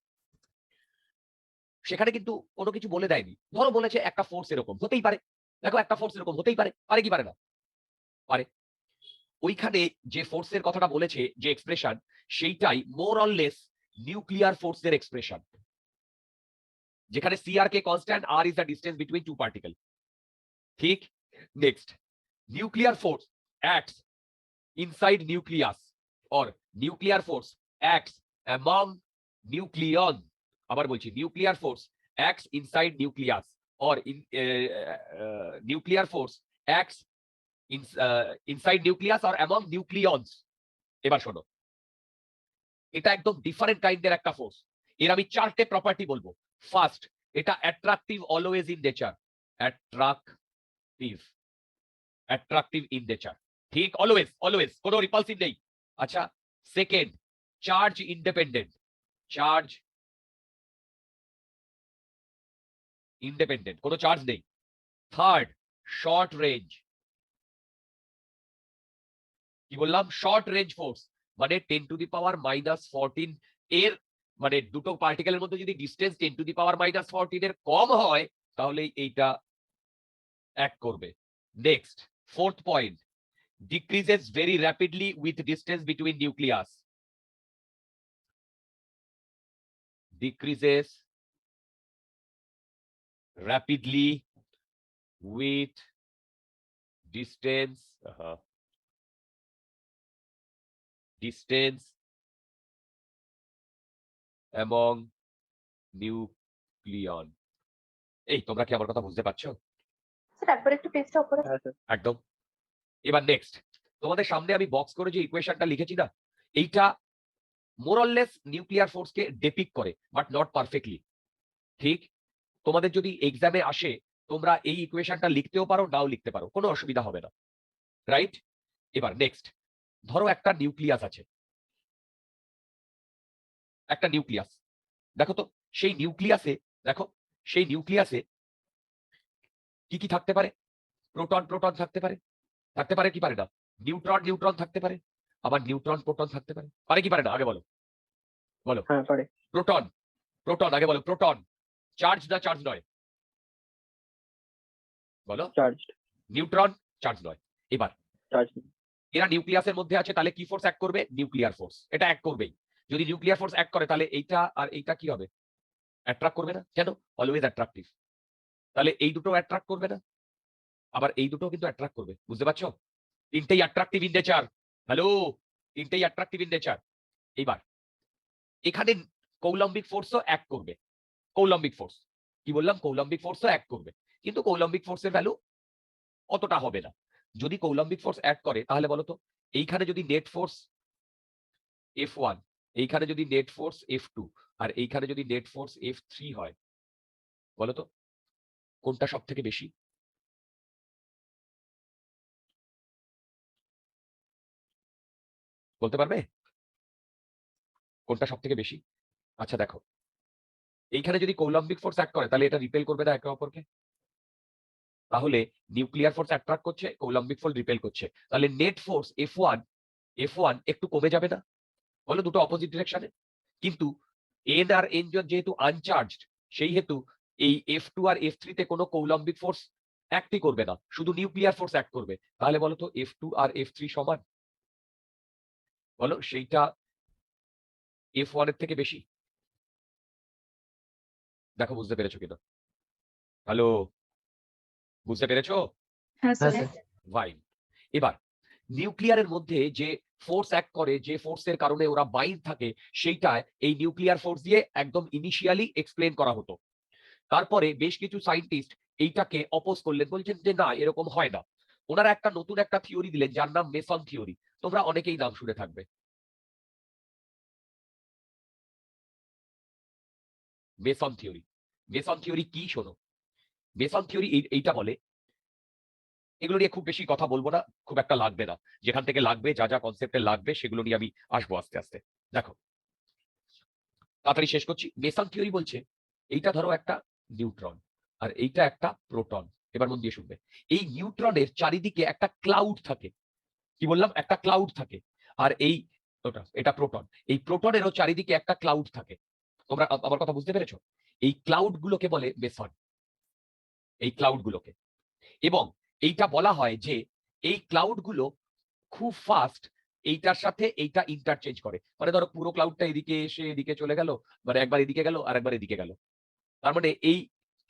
সেখানে কিন্তু কোনো কিছু বলে দেয়নি। ধরো বলেছে একটা ফোর্স এরকম হতেই পারে। দেখো, একটা ফোর্স এরকম হতেই পারে, পারে কি পারে না? পারে। ওইখানে যে ফোর্সের কথাটা বলেছে, যে এক্সপ্রেশন, সেইটাই মোর অর লেস নিউক্লিয়ার ফোর্সের এক্সপ্রেশন, যেখানে সি আর K constant, r is the distance between two particle. ঠিক? Next, nuclear force acts inside nucleus, or nuclear force acts among nucleon. আবার বলছি, nuclear force acts inside nucleus, or nuclear force acts inside nucleus or among nucleons. এবার শোনো, এটা একদম different কাইন্ডের একটা force. এর আমি 4টে প্রপার্টি বলবো। ফার্স্ট, এটা attractive always in nature. Attractive, attractive in nature, ঠিক? অলওয়েজ, অলওয়েজ, কোনো রিপালসিভ নেই। আচ্ছা, second, charge independent. Charge independent, কোনো চার্জ নেই। Third, short range. কি বললাম? শর্ট রেঞ্জ ফোর্স, মানে 10⁻⁻14 এর, মানে দুটো পার্টিকেলের মধ্যে যদি ডিস্টেন্স 10⁻⁻14 এর কম হয়, তাহলে এইটা অ্যাক্ট করবে। Next, fourth point, decreases very rapidly with distance between nucleus. Decreases rapidly with distance distance among nucleon। এই তোমরা কি আমার কথা বুঝতে পারছো? স্যার একবার একটু পেজটা উপরে। হ্যাঁ স্যার। একদম। এবার নেক্সট, তোমাদের সামনে আমি বক্স করে যে ইকুয়েশনটা লিখেছি না, এইটা মোর অর লেস নিউক্লিয়ার ফোর্সকে ডেপিক্ট করে, বাট নট পারফেক্টলি। ঠিক? তোমাদের যদি এক্সামে আসে, তোমরা এই ইকুয়েশনটা লিখতেও পারো, নাও লিখতে পারো, কোনো অসুবিধা হবে না, রাইট? এবার নেক্সট, ধরো একটা নিউক্লিয়াস আছে, একটা নিউক্লিয়াস। দেখো তো, সেই নিউক্লিয়াসে, দেখো, সেই নিউক্লিয়াসে কি কি থাকতে পারে? প্রোটন প্রোটন থাকতে পারে, থাকতে পারে কি পারে না? নিউট্রন নিউট্রন থাকতে পারে, আবার নিউট্রন প্রোটন থাকতে পারে, পারে কি পারে না? আগে বলো, বলো। হ্যাঁ পারে। প্রোটন, প্রোটন, আগে বলো, প্রোটন চার্জ না চার্জ নয়? বলো। চার্জ। নিউট্রন চার্জ নয়। এবার চার্জ। এরা নিউক্লিয়াসের মধ্যে আছে, তাহলে কি ফোর্স অ্যাক্ট করবে? নিউক্লিয়ার ফোর্স, এটা অ্যাক্ট করবেই। যদি নিউক্লিয়ার ফোর্স অ্যাক্ট করে তাহলে এইটা আর এইটা কি হবে? অ্যাট্রাক্ট করবে না? কেন? Always attractive. তাহলে এই দুটো অ্যাট্রাক্ট করবে না? আবার এই দুটো কিন্তু অ্যাট্রাক্ট করবে। বুঝতে পারছো? তিনটেই অ্যাট্রাকটিভ ইন নেচার। হ্যালো, তিনটেই অ্যাট্রাকটিভ ইন নেচার। এইবার এখানে কৌলম্বিক ফোর্সও অ্যাক্ট করবে। কৌলম্বিক ফোর্স, কি বললাম? কৌলম্বিক ফোর্সও অ্যাক্ট করবে, কিন্তু কৌলম্বিক ফোর্সের ভ্যালু অতটা হবে না। যদি কৌলম্বিক ফোর্স অ্যাক্ট করে তাহলে বলতো এইখানে যদি নেট ফোর্স F1, এইখানে যদি নেট ফোর্স F2 আর এইখানে যদি নেট ফোর্স F3 হয়, বলতো কোনটা সব থেকে বেশি? বলতে পারবে কোনটা সব থেকে বেশি? আচ্ছা দেখো, এইখানে যদি কৌলম্বিক ফোর্স অ্যাক্ট করে তাহলে এটা রিপেল করবে না একে অপরকে? তাহলে নিউক্লিয়ার ফোর্স অ্যাট্রাক্ট করছে, কৌলম্বিক ফোর্স রিপেল করছে, তাহলে নেট ফোর্স F1 একটু কমে যাবে না? বলো দুটো অপোজিট ডিরেকশনে। কিন্তু এন আর এন যেহেতু আনচার্জড, সেই হেতু এই F2 আর F3 তে কোনো কৌলম্বিক ফোর্স অ্যাক্টই করবে না, শুধু নিউক্লিয়ার ফোর্স অ্যাক্ট করবে। তাহলে বলো তো F2 আর F3 সমান? বলো সেইটা F1 এর থেকে বেশি? দেখো বুঝতে পেরেছো কিনা? হ্যালো, বুঝতে পেরেছো? হ্যাঁ হ্যাঁ স্যার। স্যার। ফাইন। এবার নিউক্লিয়ারের মধ্যে যে ফোর্স অ্যাক্ট করে, যে ফোর্সের কারণে ওরা বাইন্ড থাকে, সেইটা এই নিউক্লিয়ার ফোর্স দিয়ে একদম ইনিশিয়ালি এক্সপ্লেন করা হতো। তারপরে বেশ কিছু সায়েন্টিস্ট এইটাকে অপোজ করলেন, বলছেন যে না, এরকম হয় না। ওনারা একটা নতুন একটা থিওরি দিলেন যার নাম মেসন থিওরি। তোমরা অনেকেই নাম শুনে থাকবে। মেসন থিওরি, মেসন থিওরি কি শোনো। মেসন থিওরি এইটা বলে, এগুলো নিয়ে খুব বেশি কথা বলবো না, খুব একটা লাগবে না। যেখান থেকে লাগবে, যা যা কনসেপ্টে লাগবে সেগুলো নিয়ে আমি আসবো আস্তে আস্তে। দেখো তাড়াতাড়ি শেষ করছি। মেসন থিওরি বলছে এইটা ধরো একটা নিউট্রন আর এইটা একটা প্রোটন। এবার মন দিয়ে শুনবে। এই নিউট্রনের চারিদিকে একটা ক্লাউড থাকে। কি বললাম? একটা ক্লাউড থাকে। আর এই এটা প্রোটন, এই প্রোটনেরও চারিদিকে একটা ক্লাউড থাকে। তোমরা আমার কথা বুঝতে পেরেছো? এই ক্লাউড গুলোকে বলে মেসন, এই ক্লাউড গুলোকে। এবং এইটা বলা হয় যে এই ক্লাউড গুলো খুব ফাস্ট এইটার সাথে এইটা ইন্টারচেঞ্জ করে। মানে ধরো পুরো ক্লাউডটা এদিকে এসে এদিকে চলে গেল, মানে একবার এদিকে গেল আর একবার এদিকে গেল। তার মানে এই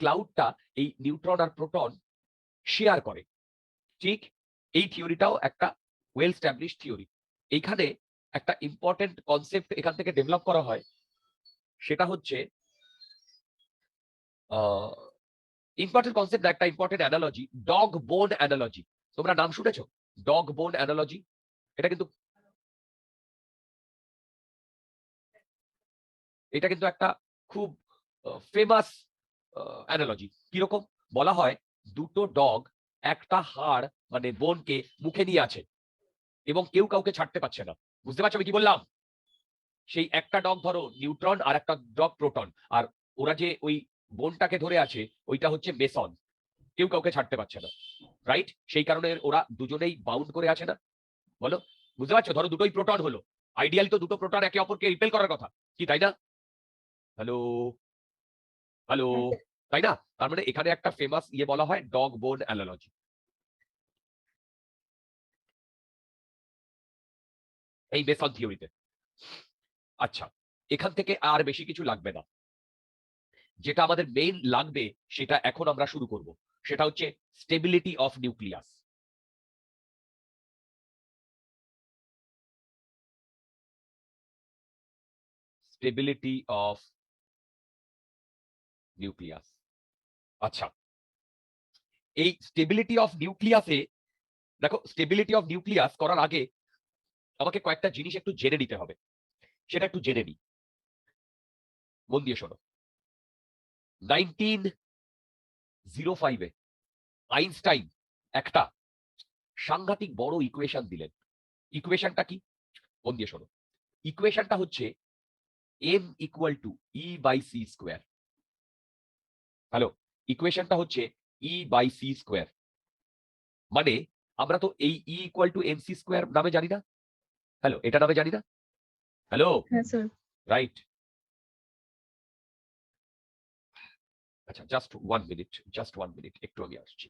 ক্লাউডটা এই নিউট্রন আর প্রোটন শেয়ার করে। ঠিক এই থিওরিটাও একটা ওয়েল স্ট্যাবলিশ থিওরি। এইখানে একটা ইম্পর্টেন্ট কনসেপ্ট এখান থেকে ডেভেলপ করা হয়, সেটা হচ্ছে ইম্পর্টেন্ট কনসেপ্ট, একটা ইম্পর্টেন্ট অ্যানালজি, ডগ বোন অ্যানালজি। তোমরা নাম শুনেছো ডগ বোন অ্যানালজি? এটা কিন্তু এটা কিন্তু একটা খুব ফেমাস অ্যানালজি। কিরকম? বলা হয় দুটো ডগ একটা হাড় মানে বোনকে মুখে নিয়ে আছে এবং কেউ কাউকে ছাড়তে পারছে না। বুঝতে পারছো আমি কি বললাম? সেই একটা ডগ ধরো নিউট্রন আর একটা ডগ প্রোটন, আর ওরা যে ওই বোনটাকে ধরে আছে ওইটা হচ্ছে মেসন, কেউ কাউকে ছাড়তে পারছে না। রাইট? সেই কারণে ওরা দুজনেই বাউন্ড করে আছে না? বলো, বুঝতে পারছো? ধরো দুটোই প্রোটন হলো, আইডিয়ালি তো দুটো প্রোটন একে অপরকে রিপেল করার কথা, কি তাই না? হ্যালো, হ্যালো, হ্যাঁ স্যার। তাই না? তার মানে এখানে একটা ফেমাস বলা হয় ডগ বোন অ্যানালজি, এই মেসন থিওরিতে। আচ্ছা, এখান থেকে আর বেশি কিছু লাগবে না। যেটা আমাদের মেইন লাগবে সেটা এখন আমরা শুরু করব, সেটা হচ্ছে stability of nucleus. Stability of nucleus. আচ্ছা, এই স্টেবিলিটি অফ নিউক্লিয়াসে দেখো, স্টেবিলিটি অফ নিউক্লিয়াস করার আগে আমাকে কয়েকটা জিনিস একটু জেনে নিতে হবে, সেটা একটু জেনে নিই। মন দিয়ে শোনো। 1905-এ আইনস্টাইন একটা সাংঘাতিক বড় ইকুয়েশন দিলেন। ইকুয়েশনটা কি? মন দিয়ে শোনো। ইকুয়েশনটা হচ্ছে m equal to E by C square. Hello, ইকুয়েশনটা হচ্ছে E বাই সি স্কোয়ার। মানে আমরা তো এই E equal to MC square নামে জানি না? হ্যালো, এটা নামে জানি না? হ্যালো, হ্যাঁ স্যার। রাইট। আচ্ছা, জাস্ট 1 মিনিট, জাস্ট 1 মিনিট, একটু আমি আসছি।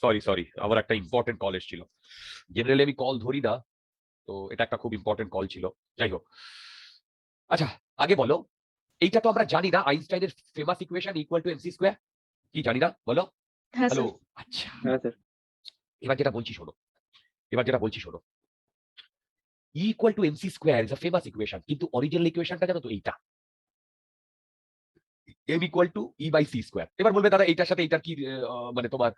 সরি আমার একটা ইম্পর্টেন্ট কল এসেছিল। জেনারেলি আমি কল ধরি না, তো এটা একটা খুব ইম্পর্টেন্ট কল ছিল। যাই হোক, আচ্ছা আগে বলো, এইটা তো আমরা জানি না আইনস্টাইনের famous equation equal to MC square, কি জানি না বলো? হ্যাঁ হ্যালো, স্যার। আচ্ছা হ্যাঁ স্যার। এবার যেটা বলছি শোনো, equal to MC square is a famous equation, কিন্তু অরিজিনাল ইকুয়েশনটা জানো তো এইটা, M equal to E by C square. এবার বলবে দাদা এইটার সাথে এইটার কি মানে তোমার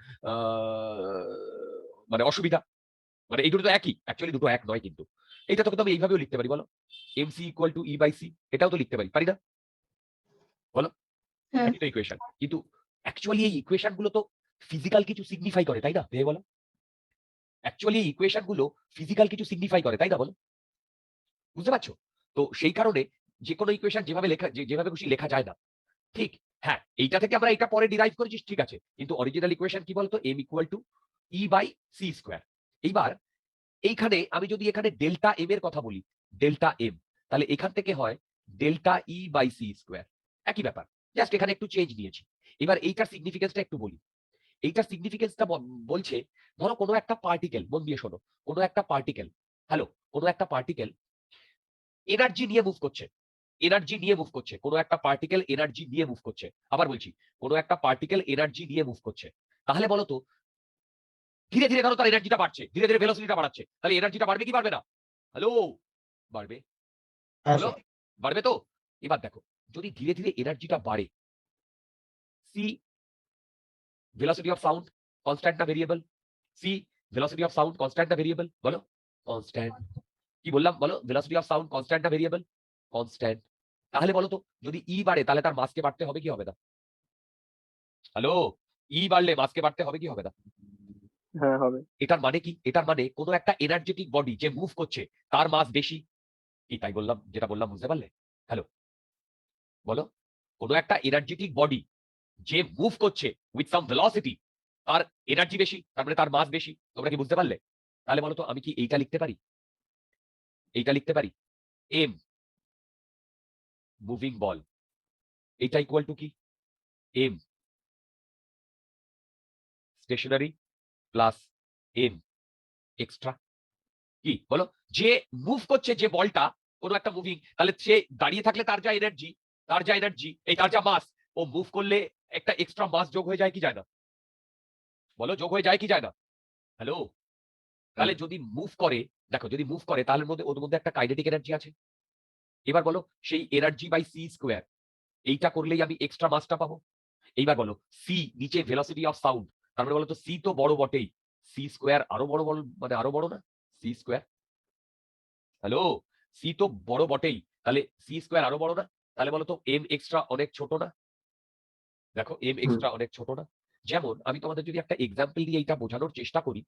মানে অসুবিধা, মানে এই দুটো তো একই, অ্যাকচুয়ালি দুটো এক নয়, কিন্তু এইটা তো আমি এইভাবেও লিখতে পারি, বলো M C equal to E by C, এটাও তো লিখতে পারি, পারি না? বলো, হ্যাঁ। একই তো ইকুয়েশন, কিন্তু অ্যাকচুয়ালি এই ইকুয়েশন গুলো তো ফিজিক্যাল কিছু সিগনিফাই করে, তাই না? ভেবে বলো, অ্যাকচুয়ালি এই ইকুয়েশন গুলো ফিজিক্যাল কিছু সিগনিফাই করে, তাই না? বলো, বুঝতে পারছো? তো সেই কারণে যে কোনো ইকুয়েশন যেভাবে লেখা যেভাবে খুশি লেখা যায় না, ঠিক? হ্যাঁ, এইটা থেকে আমরা এটা পরে ডিরাইভ করেছি, ঠিক আছে, কিন্তু অরিজিনাল ইকুয়েশন কি বলতো? M equal to E by C square. এইবার এইখানে আমি যদি এখানে ডেল্টা এম এর কথা বলি, ডেল্টা এম, তাহলে এখান থেকে হয় delta E by C square, একই ব্যাপার, জাস্ট এখানে একটু চেঞ্জ নিয়েছি। এবার এইটার সিগনিফিকেন্সটা একটু বলি। এইটার সিগনিফিকেন্সটা বলছে, ধরো কোনো একটা পার্টিকেল, মন দিয়ে শোনো, কোনো একটা পার্টিকেল, হ্যালো, কোনো একটা পার্টিকেল এনার্জি নিয়ে মুভ করছে, এনার্জি নিয়ে মুভ করছে, কোনো একটা পার্টিকেল এনার্জি নিয়ে মুভ করছে। আবার বলছি, কোনো একটা পার্টিকেল এনার্জি নিয়ে মুভ করছে। তাহলে বলো তো, ধীরে ধীরে ধরো তার এনার্জিটা বাড়ছে, ধীরে ধীরে ভেলোসিটিটা বাড়াচ্ছে, তাহলে এনার্জিটা বাড়বে কি বাড়বে না? হ্যালো, বাড়বে, বলো, বাড়বে তো? এবার দেখো, যদি ধীরে ধীরে এনার্জিটা বাড়ে, C velocity of sound constant না variable? C velocity of sound constant না ভেরিয়েবল? বলো, কনস্ট্যান্ট। কি বললাম বলো? ভেলোসিটি অফ সাউন্ড কনস্ট্যান্ট না ভেরিয়েবল? কনস্ট্যান্ট। তাহলে বলো তো, যদি ই বাড়ে তাহলে তার মাসকে বাড়তে হবে কি হবে না? হ্যালো, ই বাড়লে মাসকে বাড়তে হবে কি হবে না? হ্যাঁ হবে। এটার মানে কি? এটার মানে কোনো একটা এনার্জেটিক বডি যে মুভ করছে তার মাস বেশি, কি তাই বললাম? যেটা বললাম বুঝতে পারলে? হ্যালো, বলো, কোনো একটা এনার্জেটিক বডি যে মুভ করছে উইথ সাম ভেলোসিটি, তার এনার্জি বেশি, তার মানে তার মাস বেশি। তোমরা কি বুঝতে পারলে? তাহলে বলো তো, আমি কি এইটা লিখতে পারি? এইটা লিখতে পারি, এম মুভিং বল, এটা ইকুয়াল টু কি? M stationary plus M extra. কি বলো? যে মুভ করছে যে বলটা, কোনো একটা মুভিং, তাহলে সে দাঁড়িয়ে থাকলে তার যা এনার্জি, এই তার যা মাস, ও মুভ করলে একটা এক্সট্রা মাস যোগ হয়ে যায় কি যায় না? বলো, যোগ হয়ে যায় কি যায় না? হ্যালো, তাহলে যদি মুভ করে, দেখো যদি মুভ করে তাহলে ওর মধ্যে একটা কাইনেটিক এনার্জি আছে। এবার বলো, সেই এনার্জি বাই সি স্কোয়ার, এইটা করলেই আমি এক্সট্রা মাসটা পাবো। এইবার বলো, সি নিচে ভেলোসিটি অফ সাউন্ড, তার মানে বলো তো সি তো বড় বটেই, সি স্কোয়ার আরো বড় বড় মানে আরো বড় না? সি স্কোয়ার, হ্যালো, সি তো বড় বটেই, তাহলে সি স্কোয়ার আরো বড় না? তাহলে বলো তো এম এক্সট্রা অনেক ছোট না? দেখো, এম হুম। এক্সট্রা অনেক ছোট না? যেমন আমি তোমাদের যদি একটা এক্সাম্পল দিয়ে এটা বোঝানোর চেষ্টা করি,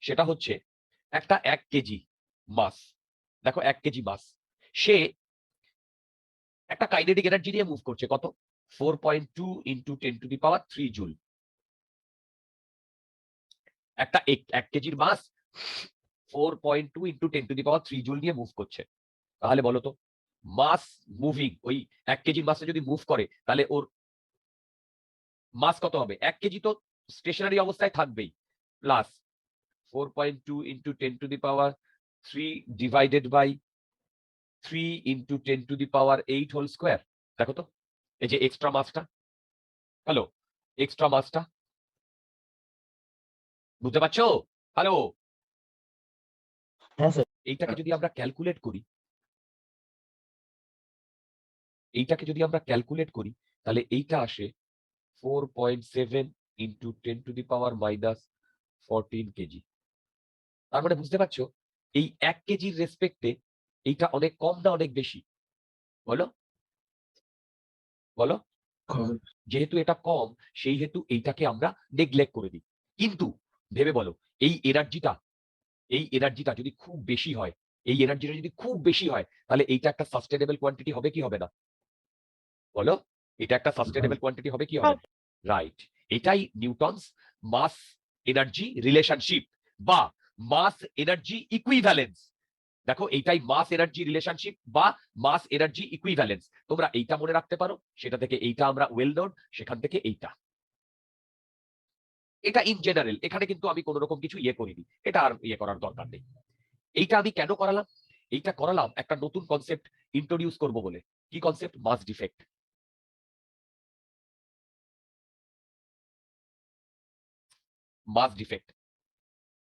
সেটা হচ্ছে একটা 1 কেজি মাস, দেখো 1 কেজি মাস, সে একটা কাইনেটিক এনার্জি নিয়ে মুভ করছে, কত? 4.2 ইন্টু 10⁻³ জুল। একটা 1 কেজির মাস 4.2 ইন্টু 10⁻³ জুল নিয়ে মুভ করছে। তাহলে বলো তো, মাস মুভিং, ওই 1 কেজির মাসে যদি মুভ করে তাহলে ওর মাস কত হবে? 1 কেজি তো স্টেশনারি অবস্থায় থাকবেই, plus 4.2 into 10⁻³ divided by 3 into 10⁸ whole square. দেখো তো, এই যে এক্সট্রা মাসটা, হ্যালো, এক্সট্রা মাসটা বুঝতে পারছো? হ্যালো, হ্যাঁ স্যার। এইটাকে যদি আমরা ক্যালকুলেট করি, এইটাকে যদি আমরা ক্যালকুলেট করি, তাহলে এইটা আসে 4.7 ইন্টু 10⁻⁻14 কেজি। তার মানে বুঝতে পারছো, এই 1 কেজির রেসপেক্টে এইটা অনেক কম না অনেক বেশি? বলো, বলো, যেহেতু এটা কম, সেই হেতু এইটাকে আমরা নেগলেক্ট করে দিই। কিন্তু ভেবে বলো, এই এনার্জিটা, এই এনার্জিটা যদি খুব বেশি হয়, এই এনার্জিটা যদি খুব বেশি হয়, তাহলে এইটা একটা সাস্টেনেবল কোয়ান্টিটি হবে কি হবে না? বলো, এটা একটা সাস্টেনেবল কোয়ান্টিটি হবে কি হবে না? রাইট, এটাই নিউটনস মাস এনার্জি রিলেশনশিপ বা মাস এনার্জি ইকুইভ্যালেন্স। দেখো, এইটাই মাস এনার্জি রিলেশনশিপ বা মাস এনার্জি ইকুইভ্যালেন্স। তোমরা এইটা মনে রাখতে পারো, সেটা থেকে এইটা আমরা ওয়েল নোন, সেখান থেকে এইটা। এটা ইন জেনারেল, এখানে কিন্তু আমি কোনো রকম কিছু ইয়ে করিনি, এটা আর ইয়ে করার দরকার নেই। এইটা আমি কেন করালাম? এইটা করালাম একটা নতুন কনসেপ্ট ইন্ট্রোডিউস করব বলে। কি কনসেপ্ট? মাস ডিফেক্ট। মাস ডিফেক্ট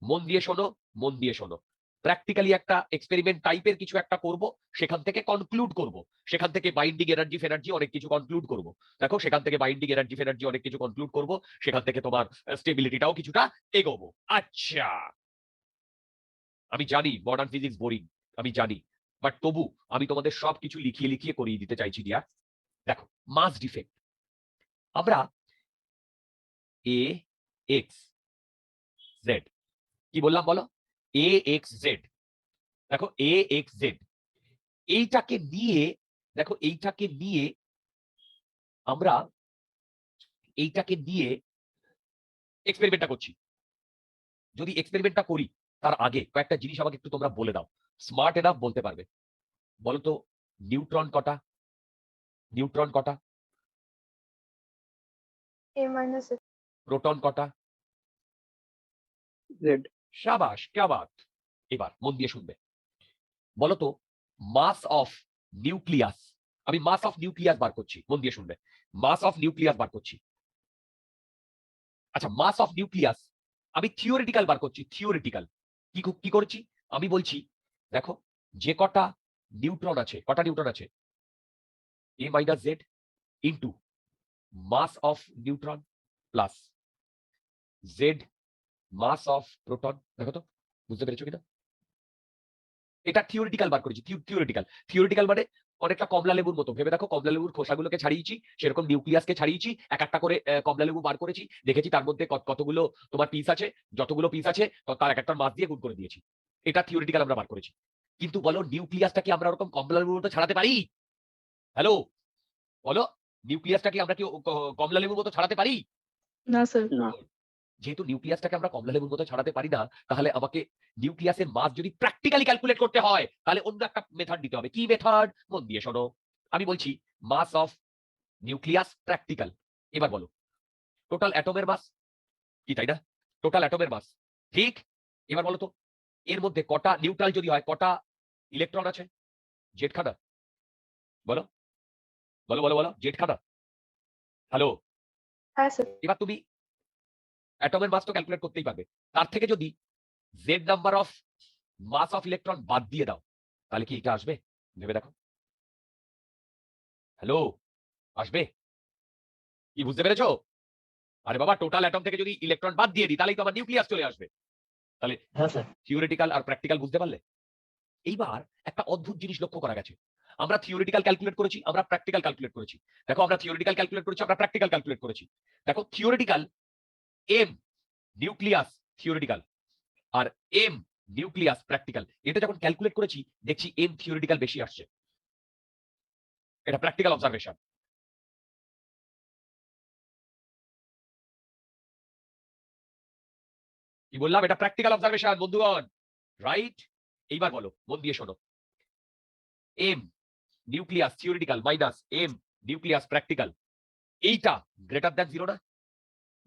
মন দিয়ে শোনো, মন দিয়ে শোনো। প্র্যাকটিক্যালি একটা এক্সপেরিমেন্ট টাইপের কিছু একটা করব, সেখান থেকে কনক্লুড করব, সেখান থেকে বাইন্ডিং এনার্জি ফেনার্জি অনেক কিছু কনক্লুড করব। দেখো সেখান থেকে বাইন্ডিং এনার্জি ফেনার্জি অনেক কিছু কনক্লুড করব, সেখান থেকে তোমার স্টেবিলিটিটাও কিছুটা এগোবো। আচ্ছা, আমি জানি মডার্ন ফিজিক্স বোরিং, আমি জানি, বাট তবু আমি তোমাদের সবকিছু লিখিয়ে লিখিয়ে করিয়ে দিতে চাইছি ডিয়ার। দেখো মাস ডিফেক্ট, আমরা এ এক্স জেড, কি বললাম বলো? এ এক্স জেড। দেখো এ এক্স জেড এইটাকে নিয়ে, দেখো এইটাকে নিয়ে আমরা এইটাকে নিয়ে এক্সপেরিমেন্টটা করছি। যদি এক্সপেরিমেন্টটা করি তার আগে কয়েকটা জিনিস আমাকে একটু তোমরা বলে দাও, স্মার্ট এনাফ বলতে পারবে। বলো তো নিউট্রন কটা? নিউট্রন কটা? A minus Z. প্রোটন কটা? জেড। শাবাশ, ক্যা বাত। এবার মন দিয়ে শুনবে। বলো তো মাস অফ নিউক্লিয়াস, আমি মাস অফ নিউক্লিয়াস বার করছি, মন দিয়ে শুনবে। মাস অফ নিউক্লিয়াস বার করছি। আচ্ছা, মাস অফ নিউক্লিয়াস আমি থিওরিটিক্যাল বার করছি, থিওরিটিক্যাল। কি করছি? আমি বলছি দেখো যে কটা নিউট্রন আছে, কটা নিউট্রন আছে? A minus Z into mass of neutron plus Z mass of proton. দেখো তো বুঝতে পেরেছো কিনা? এটা থিওরিটিক্যাল বার করেছি, থিওরিটিক্যাল। থিওরিটিক্যাল মানে অনেকটা কমলা লেবুর মতো ভেবে দেখো, কমলা লেবুর খোসাগুলোকে ছাড়িয়েছি, সেরকম নিউক্লিয়াসকে ছাড়িয়েছি, এক একটা করে কমলা লেবু বার করেছি, দেখেছি তার মধ্যে কতগুলো তোমার পিস আছে, যতগুলো পিস আছে তার এক একটা মাস দিয়ে গুণ করে দিয়েছি। এটা থিওরিটিক্যাল আমরা বার করেছি। কিন্তু বলো নিউক্লিয়াসটা কি আমরা ওরকম কমলা লেবুর মতো ছাড়াতে পারি? হ্যালো, বলো নিউক্লিয়াসটা কি আমরা কি কমলা লেবুর মতো ছাড়াতে পারি? না স্যার। না। যেহেতু নিউক্লিয়াসটাকে আমরা কমলা লেবুর মতো ছাড়াতে পারি না, তাহলে আমাকে নিউক্লিয়াসের মাস যদি প্র্যাকটিক্যালি ক্যালকুলেট করতে হয় তাহলে অন্য একটা মেথড দিতে হবে। কি মেথড? মন দিয়ে শোনো। আমি বলছি মাস অফ নিউক্লিয়াস প্র্যাকটিক্যাল। এবার বলো টোটাল অ্যাটমের মাস কি, তাই না? টোটাল অ্যাটমের মাস, ঠিক? এবার বলো তো এর মধ্যে কটা নিউট্রাল যদি হয় কটা ইলেকট্রন আছে? জেডখানা। বলো বলো বলো বলো, জেডখানা। হ্যালো, হ্যাঁ স্যার। এবার তুমি অ্যাটমের মাস তো ক্যালকুলেট করতেই পারবে, তার থেকে যদি Z number of mass of electron বাদ দিয়ে দাও তাহলে কি এটা আসবে? ভেবে দেখো। হ্যালো, আসবে? কি বুঝতে পেরেছো? আরে বাবা, টোটাল অ্যাটম থেকে যদি ইলেকট্রন বাদ দিয়ে দিই তাহলেই তো আমার নিউক্লিয়াস চলে আসবে। তাহলে হ্যাঁ স্যার। থিওরিটিক্যাল আর প্র্যাকটিক্যাল বুঝতে পারলে? এইবার একটা অদ্ভুত জিনিস লক্ষ্য করা গেছে, আমরা থিওরিটিক্যাল ক্যালকুলেট করেছি, আমরা প্র্যাকটিক্যাল ক্যালকুলেট করেছি। দেখো আমরা থিওরিটিক্যাল ক্যালকুলেট করেছি, আমরা প্র্যাকটিক্যাল ক্যালকুলেট করেছি। দেখো থিওরিটিক্যাল এম নিউক্লিয়াস থিওরিটিক্যাল আর এম নিউক্লিয়াস প্র্যাকটিক্যাল, এটা যখন ক্যালকুলেট করেছি দেখছি এম থিওরিটিক্যাল বেশি আসছে। এটা প্র্যাকটিক্যাল অবজারভেশন। কি বললাম? এটা প্র্যাকটিক্যাল অবজারভেশন বন্ধুগণ, রাইট? এইবার বলো মন দিয়ে শোনো, M nucleus theoretical minus M nucleus practical, এইটা গ্রেটার দ্যান জিরো না?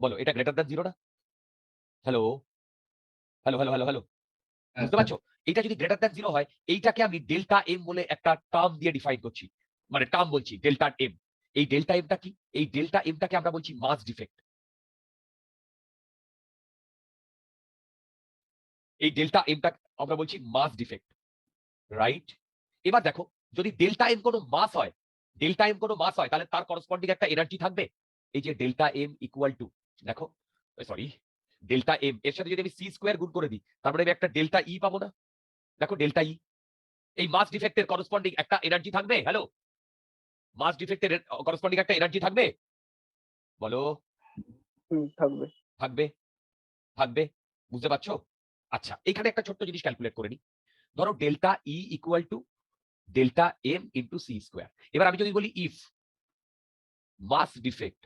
বলো এটা গ্রেটার দ্যান জিরো না? Hello hello hello hello hello, বুঝতে পারছো? এটা যদি গ্রেটার দ্যান জিরো হয়, এইটাকে আমি ডেল্টা এম বলে একটা টার্ম দিয়ে ডিফাইন করছি, মানে টার্ম বলছি ডেল্টা এম। এই ডেল্টা এমটা কি? এই ডেল্টা এমটাকে আমরা বলছি মাস ডিফেক্ট। এই ডেল্টা এমটা আমরা বলছি মাস ডিফেক্ট, রাইট? এবার দেখো যদি ডেল্টা এম কোনো মাস হয়, ডেল্টা এম কোনো মাস হয় তাহলে তার করসপন্ডিং একটা এনার্জি থাকবে। এই যে ডেল্টা এম ইকুয়াল টু, দেখো সরি, ডেল্টা এম এর সাথে যদি আমি সি স্কোয়ার গুণ করে দিই তার মানে আমি একটা ডেল্টা ই পাবো না? দেখো ডেল্টা ই, এই মাস ডিফেক্টের করসপন্ডিং একটা এনার্জি থাকবে। হ্যালো, মাস ডিফেক্টের করসপন্ডিং একটা এনার্জি থাকবে? বলো। থাকবে। থাকবে, থাকবে, বুঝতে পারছো? আচ্ছা, এখানে একটা ছোট্ট জিনিস ক্যালকুলেট করে নিই। ধরো delta E equal to delta M into C square. এবার আমি যদি বলি if mass defect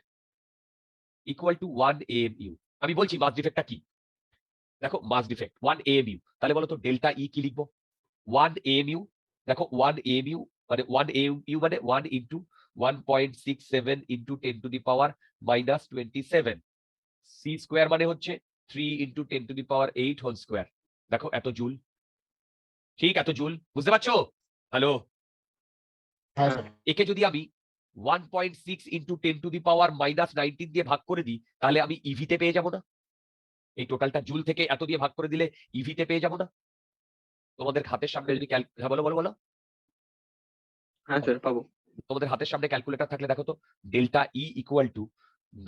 equal to 1 AMU, আমি বলছি মাস ডিফেক্টটা কি। দেখো মাস ডিফেক্ট 1 AMU, তাহলে বলো তো ডেল্টা ই কি লিখবো? 1 AMU, দেখো 1 AMU মানে 1 AMU মানে 1 into 1.67 into 10 to the power minus 27, C square মানে হচ্ছে 3 × 10⁸ হোল স্কোয়ার। দেখো এত জুল, ঠিক এত জুল, বুঝতে পারছো? হ্যালো, হ্যাঁ স্যার। একে যদি আমি 1.6 × 10⁻−19 দিয়ে ভাগ করে দিই, তাহলে আমি ইভিতে পেয়ে যাব না? এই টোটালটা জুল থেকে এত দিয়ে ভাগ করে দিলে ইভিতে পেয়ে যাব না? তোমাদের হাতের সামনে যদি হ্যাঁ বলো বলো বলো, হ্যাঁ স্যার পাবো। তোমাদের হাতের সামনে ক্যালকুলেটর থাকলে দেখো তো, delta E equal two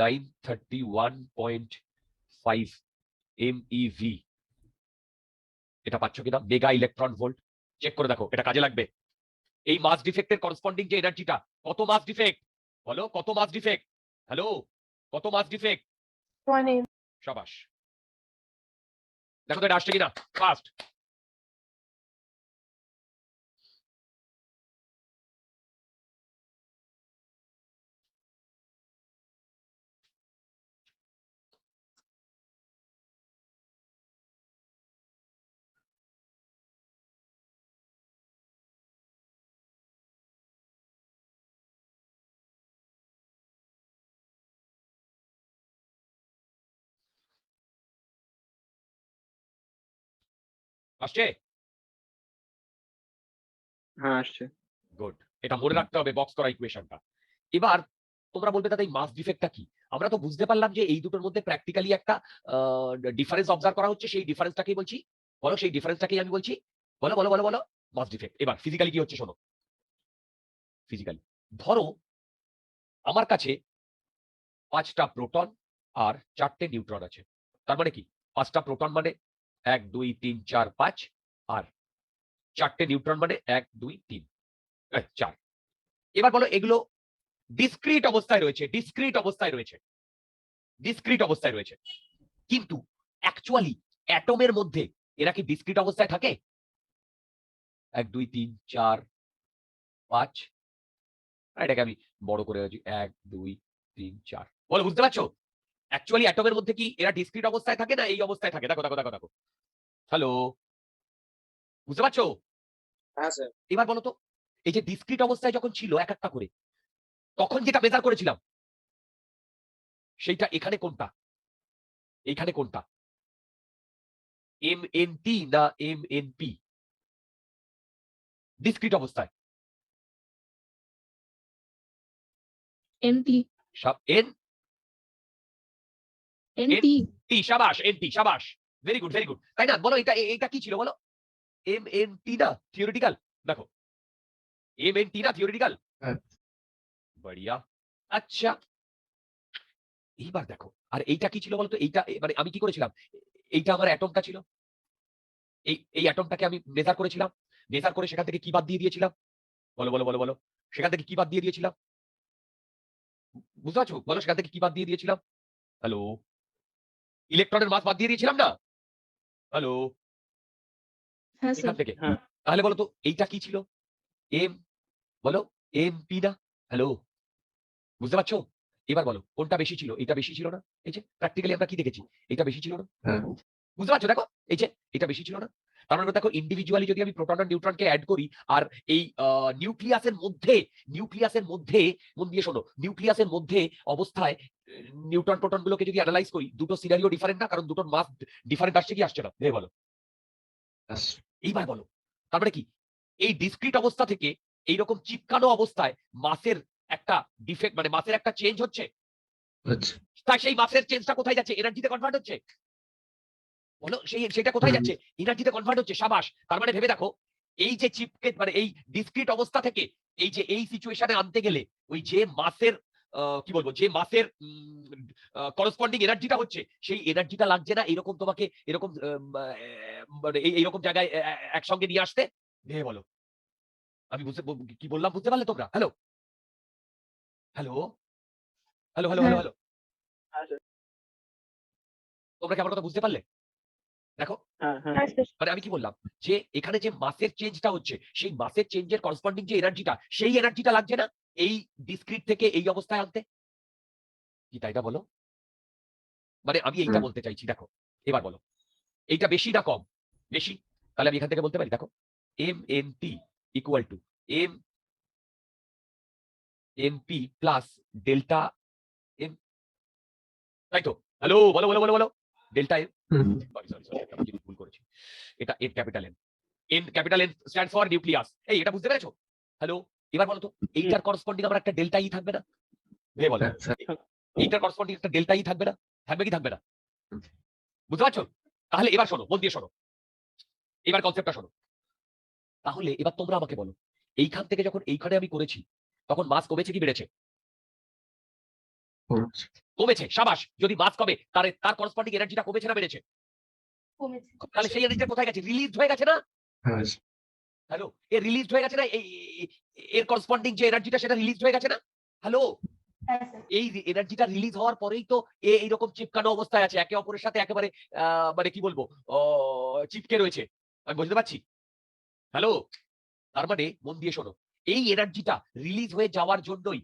931.5 MeV, এটা পাচ্ছ কিনা? Mega electron volt. চেক করে দেখো, এটা কাজে লাগবে। এই মাস ডিফেক্টের করসপন্ডিং যে এনার্জিটা, কত মাস ডিফেক্ট বলো, কত মাস ডিফেক্ট? হ্যালো, কত মাস ডিফেক্ট? 20. সাবাস, দেখো তো এটা আসছে কিনা ফাস্ট। আসছে? হ্যাঁ আসছে। গুড, এটা মনে রাখতে হবে বক্স করা ইকুয়েশনটা। এবার তোমরা বলবে দাদা এই মাস ডিফেক্টটা কি? আমরা তো বুঝতে পারলাম যে এই দুটোর মধ্যে প্র্যাকটিক্যালি একটা ডিফারেন্স অবজার্ভ করা হচ্ছে, সেই ডিফারেন্সটাকেই বলছি, বলো সেই ডিফারেন্সটাকেই আমি বলছি, বলো বলো বলো বলো, মাস ডিফেক্ট। এবার ফিজিক্যালি কি হচ্ছে শোনো, ফিজিক্যালি ধরো আমার কাছে 5টা প্রোটন আর 4টে নিউট্রন আছে। তার মানে কি, 5টা প্রোটন মানে 1 2 3 4 5, আর 4টে নিউট্রন মানে 1 2 3 4। এবার বলো এগুলো ডিসক্রিট অবস্থায় রয়েছে, ডিসক্রিট অবস্থায় রয়েছে, ডিসক্রিট অবস্থায় রয়েছে, কিন্তু অ্যাকচুয়ালি অ্যাটমের মধ্যে এরা কি ডিসক্রিট অবস্থায় থাকে? 1 2 3 4 5, এটাকে আমি বড় করে আছি, 1 2 3 4, বলো বুঝতে পারছো? অ্যাকচুয়ালি অ্যাটমের মধ্যে কি এরা ডিসক্রিট অবস্থায় থাকে না এই অবস্থায় থাকে? দেখো দেখো দেখো দেখো, হ্যালো, বুঝতে পারছো? হ্যাঁ স্যার। এবার বলো তো, এই যে ডিসক্রিট অবস্থায় যখন ছিল এক একটা করে, তখন যেটা মেজার করেছিলাম সেইটা এখানে কোনটা, এইখানে কোনটা? MnT না MnP? ডিসক্রিট অবস্থায় NT. N NT. টি, সাবাস, এনটি, সাবাস, ভেরি গুড ভেরি গুড, তাই না? বলো এটা এটা কি ছিল বলো? MnT না থিওরিটিক্যাল? দেখো MnT না থিওরিটিক্যাল? হ্যাঁ। বড়িয়া, আচ্ছা এইবার দেখো, আর এইটা কি ছিল বলতো? এইটা মানে আমি কি করেছিলাম, এইটা আমার অ্যাটমটা ছিল, এই অ্যাটমটাকে আমি মেজার করেছিলাম, মেজার করে সেখান থেকে কি বাদ দিয়ে দিয়েছিলাম? বলো বলো বলো বলো, সেখান থেকে কি বাদ দিয়ে দিয়েছিলাম? বুঝতে পারছো? বলো সেখান থেকে কি বাদ দিয়ে দিয়েছিলাম? হ্যালো, ইলেকট্রনের মাস বাদ দিয়ে দিয়েছিলাম না? হ্যালো, হ্যাঁ এখান স্যার। থেকে। হ্যাঁ। তাহলে বলো তো এইটা কি ছিল? এম, বলো এমপি না? হ্যালো, বুঝতে পারছো? এবার বলো কোনটা বেশি ছিল? এটা বেশি ছিল না? এই যে প্র্যাকটিক্যালি আমরা কি দেখেছি, এটা বেশি ছিল না? হ্যাঁ। বুঝতে পারছো? দেখো এই যে এটা বেশি ছিল না? তার মানে দেখো ইন্ডিভিজুয়ালি যদি আমি প্রোটন আর নিউট্রনকে অ্যাড করি, আর এই নিউক্লিয়াসের মধ্যে, নিউক্লিয়াসের মধ্যে, মন দিয়ে শোনো, নিউক্লিয়াসের মধ্যে অবস্থায় নিউট্রন প্রোটন গুলোকে যদি অ্যানালাইজ করি, দুটো সিনারিও ডিফারেন্ট না? কারণ দুটোর মাস ডিফারেন্ট আসছে কি আসছে না? ভেবে বলো। এইবার বলো, তার মানে কি এই ডিসক্রিট অবস্থা থেকে এইরকম চিপকানো অবস্থায় মাসের একটা ডিফেক্ট, মানে মাসের একটা চেঞ্জ হচ্ছে, আচ্ছা। তাই সেই মাসের চেঞ্জটা কোথায় যাচ্ছে? এনার্জিতে কনভার্ট হচ্ছে। বলো সেটা কোথায় যাচ্ছে? এনার্জিতে কনভার্ট হচ্ছে, সাবাস। তার মানে ভেবে দেখো, এই যে চিপকে মানে এই ডিসক্রিট অবস্থা থেকে এই যে এই সিচুয়েশনে আনতে গেলে ওই যে মাসের কি বলবো, যে মাসের করসপন্ডিং এনার্জিটা হচ্ছে, সেই এনার্জিটা লাগছে না এরকম তোমাকে এরকম মানে এইরকম জায়গায় একসঙ্গে নিয়ে আসতে? ভেবে বলো, আমি বুঝতে কি বললাম বুঝতে পারলে তোমরা? Hello hello hello hello hello হ্যাঁ। হ্যালো, হ্যাঁ স্যার। তোমরা কি আমার কথা বুঝতে পারলে? দেখো হ্যাঁ হ্যাঁ। হ্যাঁ স্যার। মানে আমি কি বললাম, যে এখানে যে মাসের চেঞ্জটা হচ্ছে, সেই মাসের চেঞ্জের করসপন্ডিং যে এনার্জিটা, সেই এনার্জিটা লাগছে না এই ডিসক্রিট থেকে এই অবস্থায় আনতে? কি তাই না বলো? মানে আমি এইটা বলতে চাইছি, দেখো এবার বলো এইটা বেশি না কম? বেশি। তাহলে আমি এখান থেকে বলতে পারি, দেখো MnT equal to MnP plus delta M, তাই তো? হ্যালো, বলো বলো বলো বলো। ডেল্টা এন, হুম। সরি সরি সরি, একটা জিনিস ভুল করেছি। এটা N capital N. N capital N stands for nucleus. এই এটা বুঝতে পেরেছো? হ্যালো, এবার বলো তো এইটার করসপন্ডিং আমার একটা ডেল্টা ই থাকবে না? ভেবে বলো। আচ্ছা। এইটার করসপন্ডিং একটা ডেল্টা ই থাকবে না? থাকবে কি থাকবে না? বুঝতে পারছো? তাহলে এবার শোনো, মন দিয়ে শোনো, এবার কনসেপ্টটা শোনো। তাহলে এবার তোমরা আমাকে বলো, এইখান থেকে যখন এইখানে আমি করেছি তখন মাস কমেছে কি বেড়েছে? কমেছে। কমেছে, সাবাস। যদি মাস কমে তার করসপন্ডিং এনার্জিটা কমেছে না বেড়েছে? কমেছে। তাহলে সেই এনার্জিটা কোথায় গেছে? রিলিজ হয়ে গেছে না? হ্যাঁ। হ্যালো, এ রিলিজ হয়ে গেছে না? এর করসপন্ডিং যে এনার্জিটা সেটা রিলিজ হয়ে গেছে না? হ্যালো, হ্যাঁ স্যার। এই এনার্জিটা রিলিজ হওয়ার পরেই তো এইরকম চিপকানো অবস্থায় আছে, একে অপরের সাথে একেবারে মানে কি বলবো, চিপকে রয়েছে। আমি বুঝতে পারছি? হ্যালো, তার মানে মন দিয়ে শোনো, এই এনার্জিটা রিলিজ হয়ে যাওয়ার জন্যই,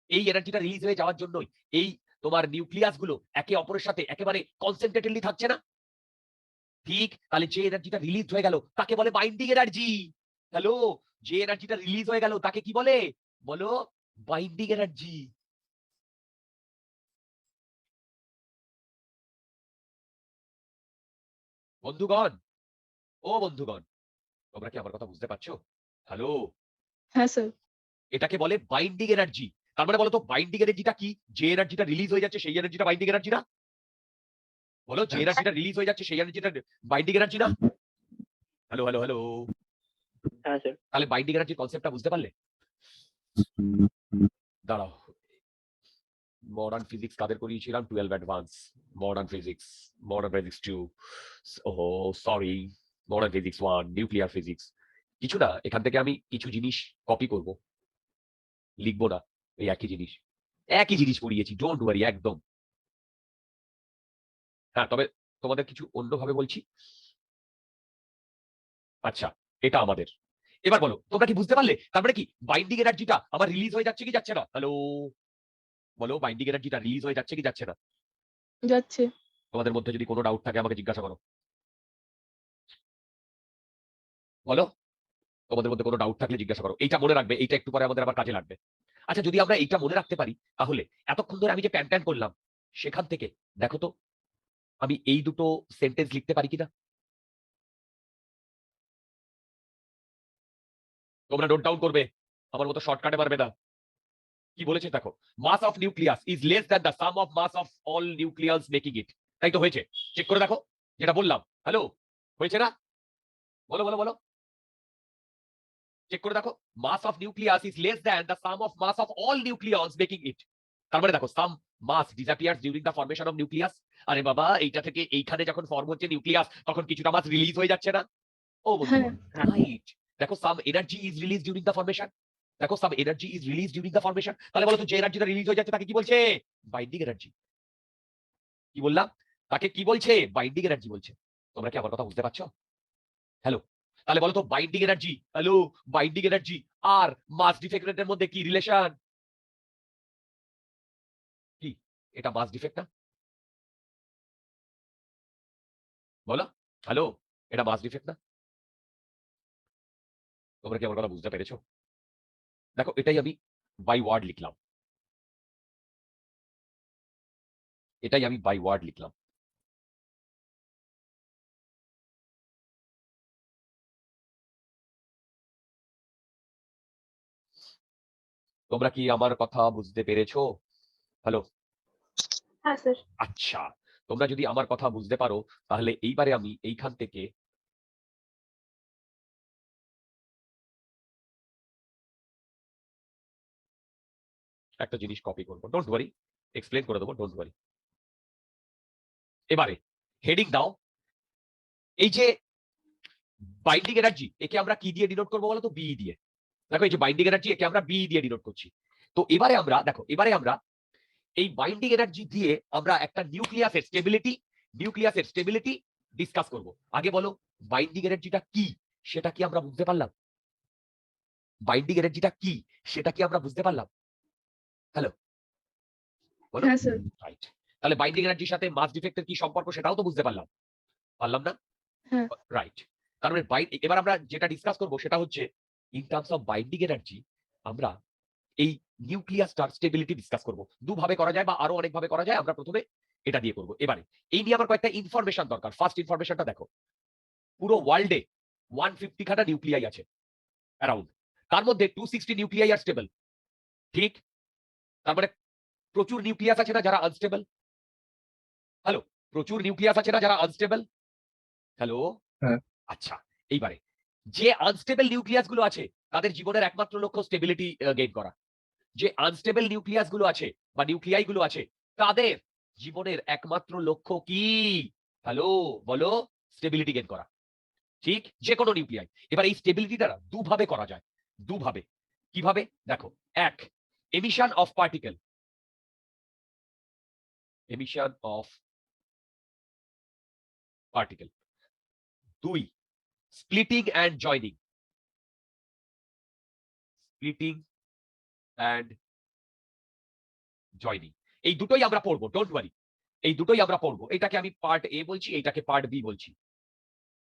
এই এনার্জিটা রিলিজ হয়ে যাওয়ার জন্যই এই তোমার নিউক্লিয়াস গুলো একে অপরের সাথে একেবারে কনসেন্ট্রেটেডলি থাকছে না? ঠিক, তাহলে যে এনার্জিটা রিলিজ হয়ে গেল তাকে বলে বাইন্ডিং এনার্জি। হ্যালো, যে এনার্জিটা রিলিজ হয়ে গেল তাকে কি বলে? বলো, বাইন্ডিং এনার্জি। বন্ধুগণ, ও বন্ধুগণ, তোমরা কি আমার কথা বুঝতে পারছো? হ্যালো, হ্যাঁ স্যার। এটাকে বলে বাইন্ডিং এনার্জি। তার মানে বলো তো বাইন্ডিং এনার্জিটা কি? যে এনার্জিটা রিলিজ হয়ে যাচ্ছে সেই এনার্জিটা বাইন্ডিং এনার্জি না? বলো, যে এনার্জিটা রিলিজ হয়ে যাচ্ছে সেই এনার্জিটা বাইন্ডিং এনার্জি না? হ্যালো হ্যালো হ্যালো, হ্যাঁ স্যার। তাহলে বাইন্ডিং এনার্জির কনসেপ্টটা বুঝতে পারলে? দাঁড়াও, মডার্ন ফিজিক্স কাদের করিয়েছিলাম? 12 advance. Modern physics, modern physics 2, ওহো sorry, modern physics 1, nuclear physics. কিছু না, এখান থেকে আমি কিছু জিনিস কপি করব, লিখবো না। এই একই জিনিস, একই জিনিস পড়িয়েছি, ডোন্ট ওয়ারি একদম। হ্যাঁ, তবে তোমাদের কিছু অন্যভাবে বলছি। আচ্ছা, এটা আমাদের। এবার বলো, তোমরা কি বুঝতে পারলে? তার মানে কি বাইন্ডিং এনার্জিটা আমার রিলিজ হয়ে যাচ্ছে কি যাচ্ছে না? হ্যালো, বলো, বাইন্ডিং এনার্জিটা রিলিজ হয়ে যাচ্ছে কি যাচ্ছে না? যাচ্ছে। তোমাদের মধ্যে যদি কোনো ডাউট থাকে আমাকে জিজ্ঞাসা করো। বলো, তোমাদের মধ্যে কোনো ডাউট থাকলে জিজ্ঞাসা করো। এইটা মনে রাখবে, এইটা একটু পরে আমাদের আবার কাজে লাগবে। আচ্ছা, যদি আমরা এইটা মনে রাখতে পারি তাহলে এতক্ষণ ধরে আমি যে প্যান প্যান করলাম সেখান থেকে দেখো তো আমি এই দুটো সেন্টেন্স লিখতে পারি কিনা? তোমরা নোট ডাউন করবে, আমার মতো শর্টকাটে পারবে না। কি বলেছে দেখো, mass of nucleus is less than the sum of mass of all nucleus making it. তাই তো হয়েছে, চেক করে দেখো যেটা বললাম। হ্যালো, হয়েছে না? বলো বলো বলো, চেক করে দেখো। Mass of nucleus is less than the sum of mass of all nucleons making it. তার মানে দেখো, some mass disappears during the formation of nucleus. আরে বাবা, এইটা থেকে এইখানে যখন ফর্ম হচ্ছে নিউক্লিয়াস তখন কিছুটা মাস রিলিজ হয়ে যাচ্ছে না? ও হ্যাঁ। বন্ধুগণ, রাইট। দেখো, some energy is release during the formation. দেখো, some energy is release during the formation. তাহলে বলো তো, যে এনার্জিটা রিলিজ হয়ে যাচ্ছে তাকে কি বলছে? Binding energy. কি বললাম? তাকে কি বলছে? বাইন্ডিং এনার্জি বলছে। তোমরা কি আমার কথা বুঝতে পারছো? হ্যালো, তাহলে বলো তো binding energy, hello, binding energy আর মাস ডিফেক্টের মধ্যে কি রিলেশন? কি, এটা মাস ডিফেক্ট না? বলো, হ্যালো, এটা মাস ডিফেক্ট না? তোমরা কি আমার কথা বুঝতে পেরেছো? দেখো, এটাই আমি বাই ওয়ার্ড লিখলাম, এটাই আমি বাই ওয়ার্ড লিখলাম। তোমরা কি আমার কথা বুঝতে পেরেছো? হ্যালো, হ্যাঁ স্যার। আচ্ছা, তোমরা যদি আমার কথা বুঝতে পারো তাহলে এইবারে আমি এইখান থেকে একটা জিনিস কপি করবো, ডোন্ট ওয়ারি, এক্সপ্লেন করে দেবো, ডোন্ট ওয়ারি। এবারে হেডিং দাও, এই যে বাইন্ডিং এনার্জি, একে আমরা কি দিয়ে ডিনোট করবো বলো তো? বি দিয়ে। দেখো, এই যে বাইন্ডিং এনার্জি, একে আমরা বি দিয়ে ডিনোট করছি। তো এবারে আমরা দেখো, এবারে আমরা এই বাইন্ডিং এনার্জি দিয়ে আমরা একটা নিউক্লিয়াসের স্টেবিলিটি ডিসকাস করব। আগে বলো, বাইন্ডিং এনার্জিটা কি সেটা কি আমরা বুঝতে পারলাম? বাইন্ডিং এনার্জিটা কি সেটা কি আমরা বুঝতে পারলাম? হ্যালো, বলো। হ্যাঁ স্যার। রাইট, তাহলে বাইন্ডিং এনার্জির সাথে মাস ডিফেক্টের কি সম্পর্ক সেটাও তো বুঝতে পারলাম, পারলাম না? হ্যাঁ। রাইট, তার মানে এবার আমরা যেটা ডিসকাস করব সেটা হচ্ছে in terms of binding energy আমরা এই নিউক্লিয়াসটার স্টেবিলিটি ডিসকাস করব। দুভাবে করা যায় বা আরো অনেক ভাবে করা যায়। আমরা প্রথমে এটা দিয়ে করবো। এবারে এই নিয়ে আমার কয়েকটা ইনফরমেশন দরকার। ফার্স্ট ইনফরমেশনটা দেখো, পুরো ওয়ার্ল্ডে 150 খানা নিউক্লিয়াই আছে অ্যারাউন্ড, তার মধ্যে 260 নিউক্লিয়াই আর স্টেবল। ঠিক? তার মানে প্রচুর নিউক্লিয়াস আছে না যারা আনস্টেবল? হ্যালো, প্রচুর নিউক্লিয়াস আছে না যারা আনস্টেবল? হ্যালো, হ্যাঁ। আচ্ছা, এইবারে যে আনস্টেবল নিউক্লিয়াস গুলো আছে তাদের জীবনের একমাত্র লক্ষ্য স্টেবিলিটি গেইন করা। যে আনস্টেবল নিউক্লিয়াস গুলো আছে বা নিউক্লিয়াই গুলো আছে তাদের জীবনের একমাত্র লক্ষ্য কি? হ্যালো, বলো, স্টেবিলিটি গেইন করা। ঠিক? যে কোনো নিউক্লিয়াই। এবার এই স্টেবিলিটিটা দুভাবে করা যায়। দুভাবে। কিভাবে? দেখো, এক, emission of particle. Emission of particle. দুই, splitting and joining. Splitting and joining. এই দুটোই আমরা পড়বো, ডোন্ট ওয়ারি। এই দুটোই আমরা পড়বো। এটাকে আমি পার্ট এ বলছি, এইটাকে পার্ট বি বলছি।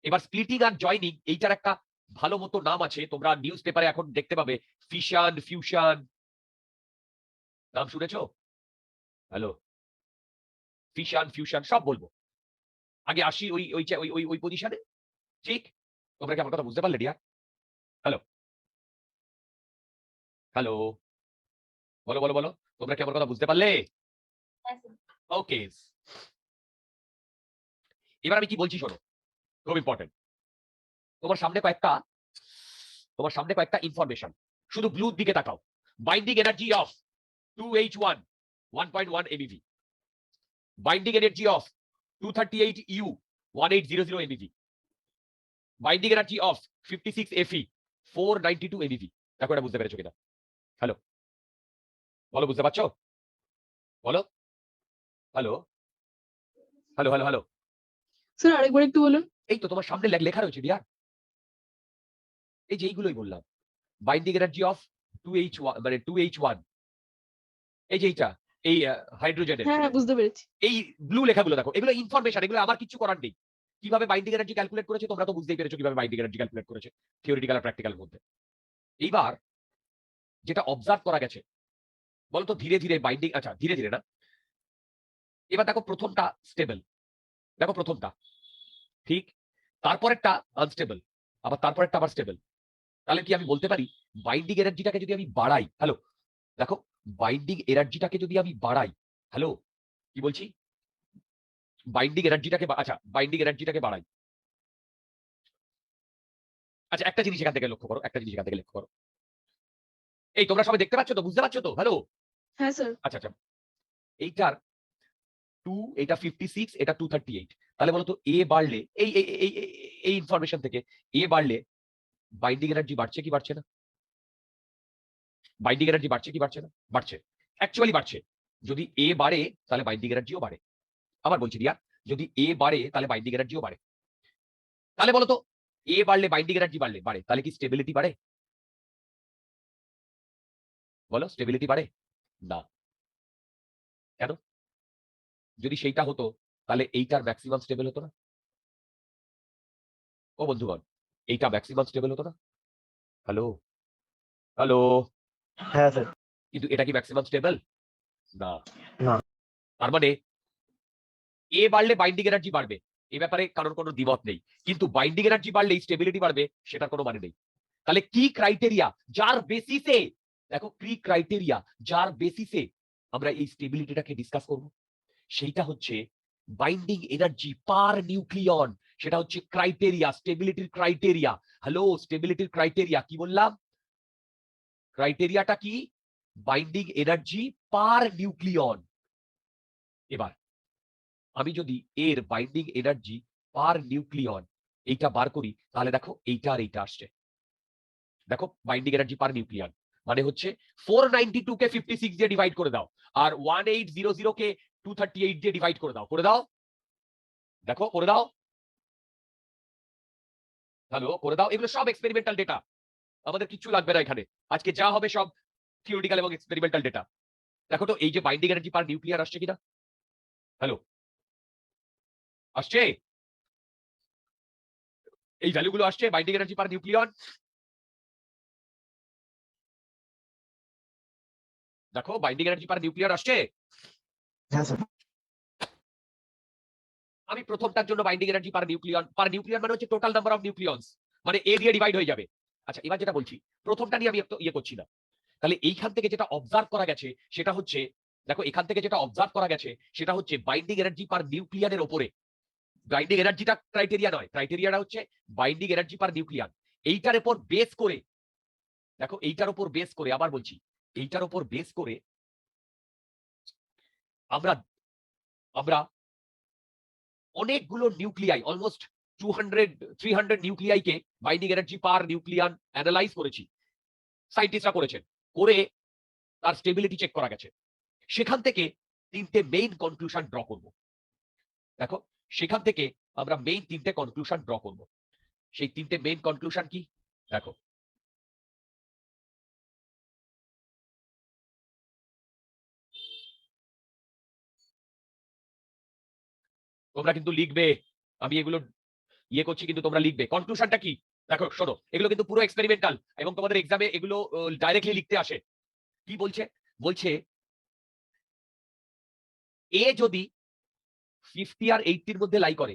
এবার স্প্লিটিং আর জয়নিং এইটার একটা ভালো মতো নাম আছে, তোমরা নিউজ পেপারে এখন দেখতে পাবে, ফিশন, ফিউশন। নাম শুনেছো? হ্যালো, ফিশন, ফিউশন সব বলবো। আগে আসি ওই ওই ওই ওই ওই পজিশনে। ঠিক? তোমরা কি আমার কথা বুঝতে পারলে ডিয়ার? হ্যালো, হ্যালো, বলো বলো বলো, তোমরা কি আমার কথা বুঝতে পারলে? হ্যাঁ স্যার। ওকে, এবার আমি কি বলছি শোনো, খুব ইম্পর্টেন্ট। তোমার সামনে কয়েকটা ইনফরমেশন, শুধু ব্লুর দিকে তাকাও। Binding energy of 2H1 1.1 MeV, binding energy of 238U 1800 MeV, binding energy of 56Fe 492 MeV। দেখো এটা বুঝতে পেরেছো কিনা? হ্যালো, বলো, বুঝতে পারছো? বলো, hello, hello, hello, hello. Sir আরেকবার একটু বলুন। এই তো তোমার সামনে লেখা রয়েছে ডিয়ার, এই যে এইগুলোই বললাম। বাইন্ডিং এনার্জি অফ 2H1 মানে 2H1, এই যে এইটা, এই হাইড্রোজেনের হ্যাঁ হ্যাঁ বুঝতে পেরেছি। এই ব্লু লেখাগুলো দেখো, এগুলো ইনফরমেশন, এগুলো আমার কিছু করার নেই। কিভাবে বাইন্ডিং এনার্জি ক্যালকুলেট করেছে তোমরা তো বুঝতেই পেরেছো কিভাবে বাইন্ডিং এনার্জি ক্যালকুলেট করেছে, থিওরিটিক্যাল আর প্র্যাকটিক্যাল মধ্যে। এইবার যেটা অবজার্ভ করা গেছে, বলতো ধীরে ধীরে বাইন্ডিং, আচ্ছা ধীরে ধীরে না, এবার দেখো প্রথমটা স্টেবল, দেখো প্রথমটা ঠিক, তারপরেরটা আনস্টেবল, আবার তারপরেরটা আবার স্টেবল। তাহলে কি আমি বলতে পারি বাইন্ডিং এনার্জিটাকে যদি আমি বাড়াই, হ্যালো দেখো, বাইন্ডিং এনার্জিটাকে যদি আমি বাড়াই, হ্যালো কি বলছি, বাইন্ডিং এনার্জিটাকে, আচ্ছা বাইন্ডিং এনার্জিটাকে বাড়াই। আচ্ছা একটা জিনিস এখান থেকে লক্ষ্য করো, একটা জিনিস এখান থেকে লক্ষ্য করো। এই তোমরা সবাই দেখতে পাচ্ছ তো, বুঝতে পারছো তো? হ্যালো, হ্যাঁ স্যার। আচ্ছা আচ্ছা, এইটার 2, এটা 56, এটা 238। তাহলে বলো তো এ বাড়লে, এই এই এই এই ইনফরমেশন থেকে এ বাড়লে বাইন্ডিং এনার্জি বাড়ছে কি বাড়ছে না? বাইন্ডিং এনার্জি বাড়ছে কি বাড়ছে না? বাড়ছে, অ্যাকচুয়ালি বাড়ছে। যদি এ বাড়ে তাহলে বাইন্ডিং এনার্জিও বাড়ে। আবার বলছি রিয়া, যদি এ বাড়ে তাহলে বাইন্ডিং এনার্জিও বাড়ে। তাহলে বলো তো এ বাড়লে বাইন্ডিং এনার্জি বাড়ে তাহলে কি স্টেবিলিটি বাড়ে? বলো, স্টেবিলিটি বাড়ে না। কেন? যদি সেইটা হতো তাহলে এইটার ম্যাক্সিমাম স্টেবল হতো না? ও বন্ধুগণ, এইটা ম্যাক্সিমাম স্টেবল হতো না? হ্যালো, হ্যালো, হ্যাঁ স্যার। কিন্তু এটা কি ম্যাক্সিমাম স্টেবল? না। না। তার মানে এ বাড়লে বাইন্ডিং এনার্জি বাড়বে, এই ব্যাপারে কারোর কোনো দ্বিমত নেই। কিন্তু বাইন্ডিং এনার্জি বাড়লে স্টেবিলিটি বাড়বে, সেটার কোনো মানে নেই। তাহলে কি ক্রাইটেরিয়া যার বেসিসে, দেখো কি ক্রাইটেরিয়া যার বেসিসে আমরা এই স্টেবিলিটিটাকে ডিসকাস করব, সেইটা হচ্ছে বাইন্ডিং এনার্জি পার নিউক্লিয়ন। সেটা হচ্ছে ক্রাইটেরিয়া, স্টেবিলিটির ক্রাইটেরিয়া। হ্যালো, স্টেবিলিটির ক্রাইটেরিয়া কি বললাম? ক্রাইটেরিয়াটা কি? Binding energy per nucleon. এবার আমি যদি এর বাইন্ডিং এনার্জি পার নিউক্লিয়ন এইটা বার করি, তাহলে দেখো এইটা আর এইটা আসছে। দেখো বাইন্ডিং এনার্জি পার নিউক্লিয়ন মানে হচ্ছে 492 কে 56 দিয়ে ডিভাইড করে দাও, আর 1800 কে 238 দিয়ে ডিভাইড করে দাও, করে দাও, দেখো করে দাও, হ্যালো করে দাও। এগুলো সব এক্সপেরিমেন্টাল ডেটা, আমাদের কিছু লাগবে না এখানে। আজকে যা হবে সব থিওরিটিক্যাল এবং এক্সপেরিমেন্টাল ডেটা। দেখো তো এই যে বাইন্ডিং এনার্জি পার নিউক্লিয়ার আসছে কিনা? হ্যালো, আসছে? এই ভ্যালুগুলো আসছে বাইন্ডিং এনার্জি পার নিউক্লিয়ন? দেখো বাইন্ডিং এনার্জি পার নিউক্লিয়ার আসছে? হ্যাঁ স্যার। আমি প্রথমটার জন্য বাইন্ডিং এনার্জি পার নিউক্লিয়ন মানে হচ্ছে টোটাল নাম্বার অফ নিউক্লিয়ন্স, মানে এ দিয়ে ডিভাইড হয়ে যাবে। আচ্ছা, এবার যেটা বলছি, প্রথমটা নিয়ে আমি একটু ইয়ে করছি না। তাহলে এইখান থেকে যেটা অবজার্ভ করা গেছে সেটা হচ্ছে, দেখো এখান থেকে যেটা অবজার্ভ করা গেছে সেটা হচ্ছে বাইন্ডিং এনার্জি পার নিউক্লিয়ানের উপরে। বাইন্ডিং এনার্জিটা ক্রাইটেরিয়া নয়, ক্রাইটেরিয়াটা হচ্ছে বাইন্ডিং এনার্জি পার নিউক্লিয়ান। এইটার উপর বেস করে, দেখো এইটার উপর বেস করে, আবার বলছি, এইটার উপর বেস করে আমরা আমরা অনেকগুলো নিউক্লিয়াই, অলমোস্ট 200-300 নিউক্লিয়াইকে বাইন্ডিং এনার্জি পার নিউক্লিয়ান অ্যানালাইজ করেছি, সায়েন্টিস্টরা করেছেন, করে তার স্টেবিলিটি চেক করা গেছে। সেখান থেকে তিনটে মেইন কনক্লুশন ড্র করব। দেখো সেখান থেকে আমরা মেইন তিনটে কনক্লুশন ড্র করব। সেই তিনটে মেইন কনক্লুশন কি? দেখো, তোমরা কিন্তু লিখবে, আমি এগুলো ইয়ে করছি কিন্তু তোমরা লিখবে। কনক্লুশনটা কি? দেখো শোনো, এগুলো কিন্তু পুরো এক্সপেরিমেন্টাল এবং তোমাদের এক্সামে এগুলো ডাইরেক্টলি লিখতে আসে। কি বলছে? বলছে এ যদি 50 আর 80 এর মধ্যে লাই করে,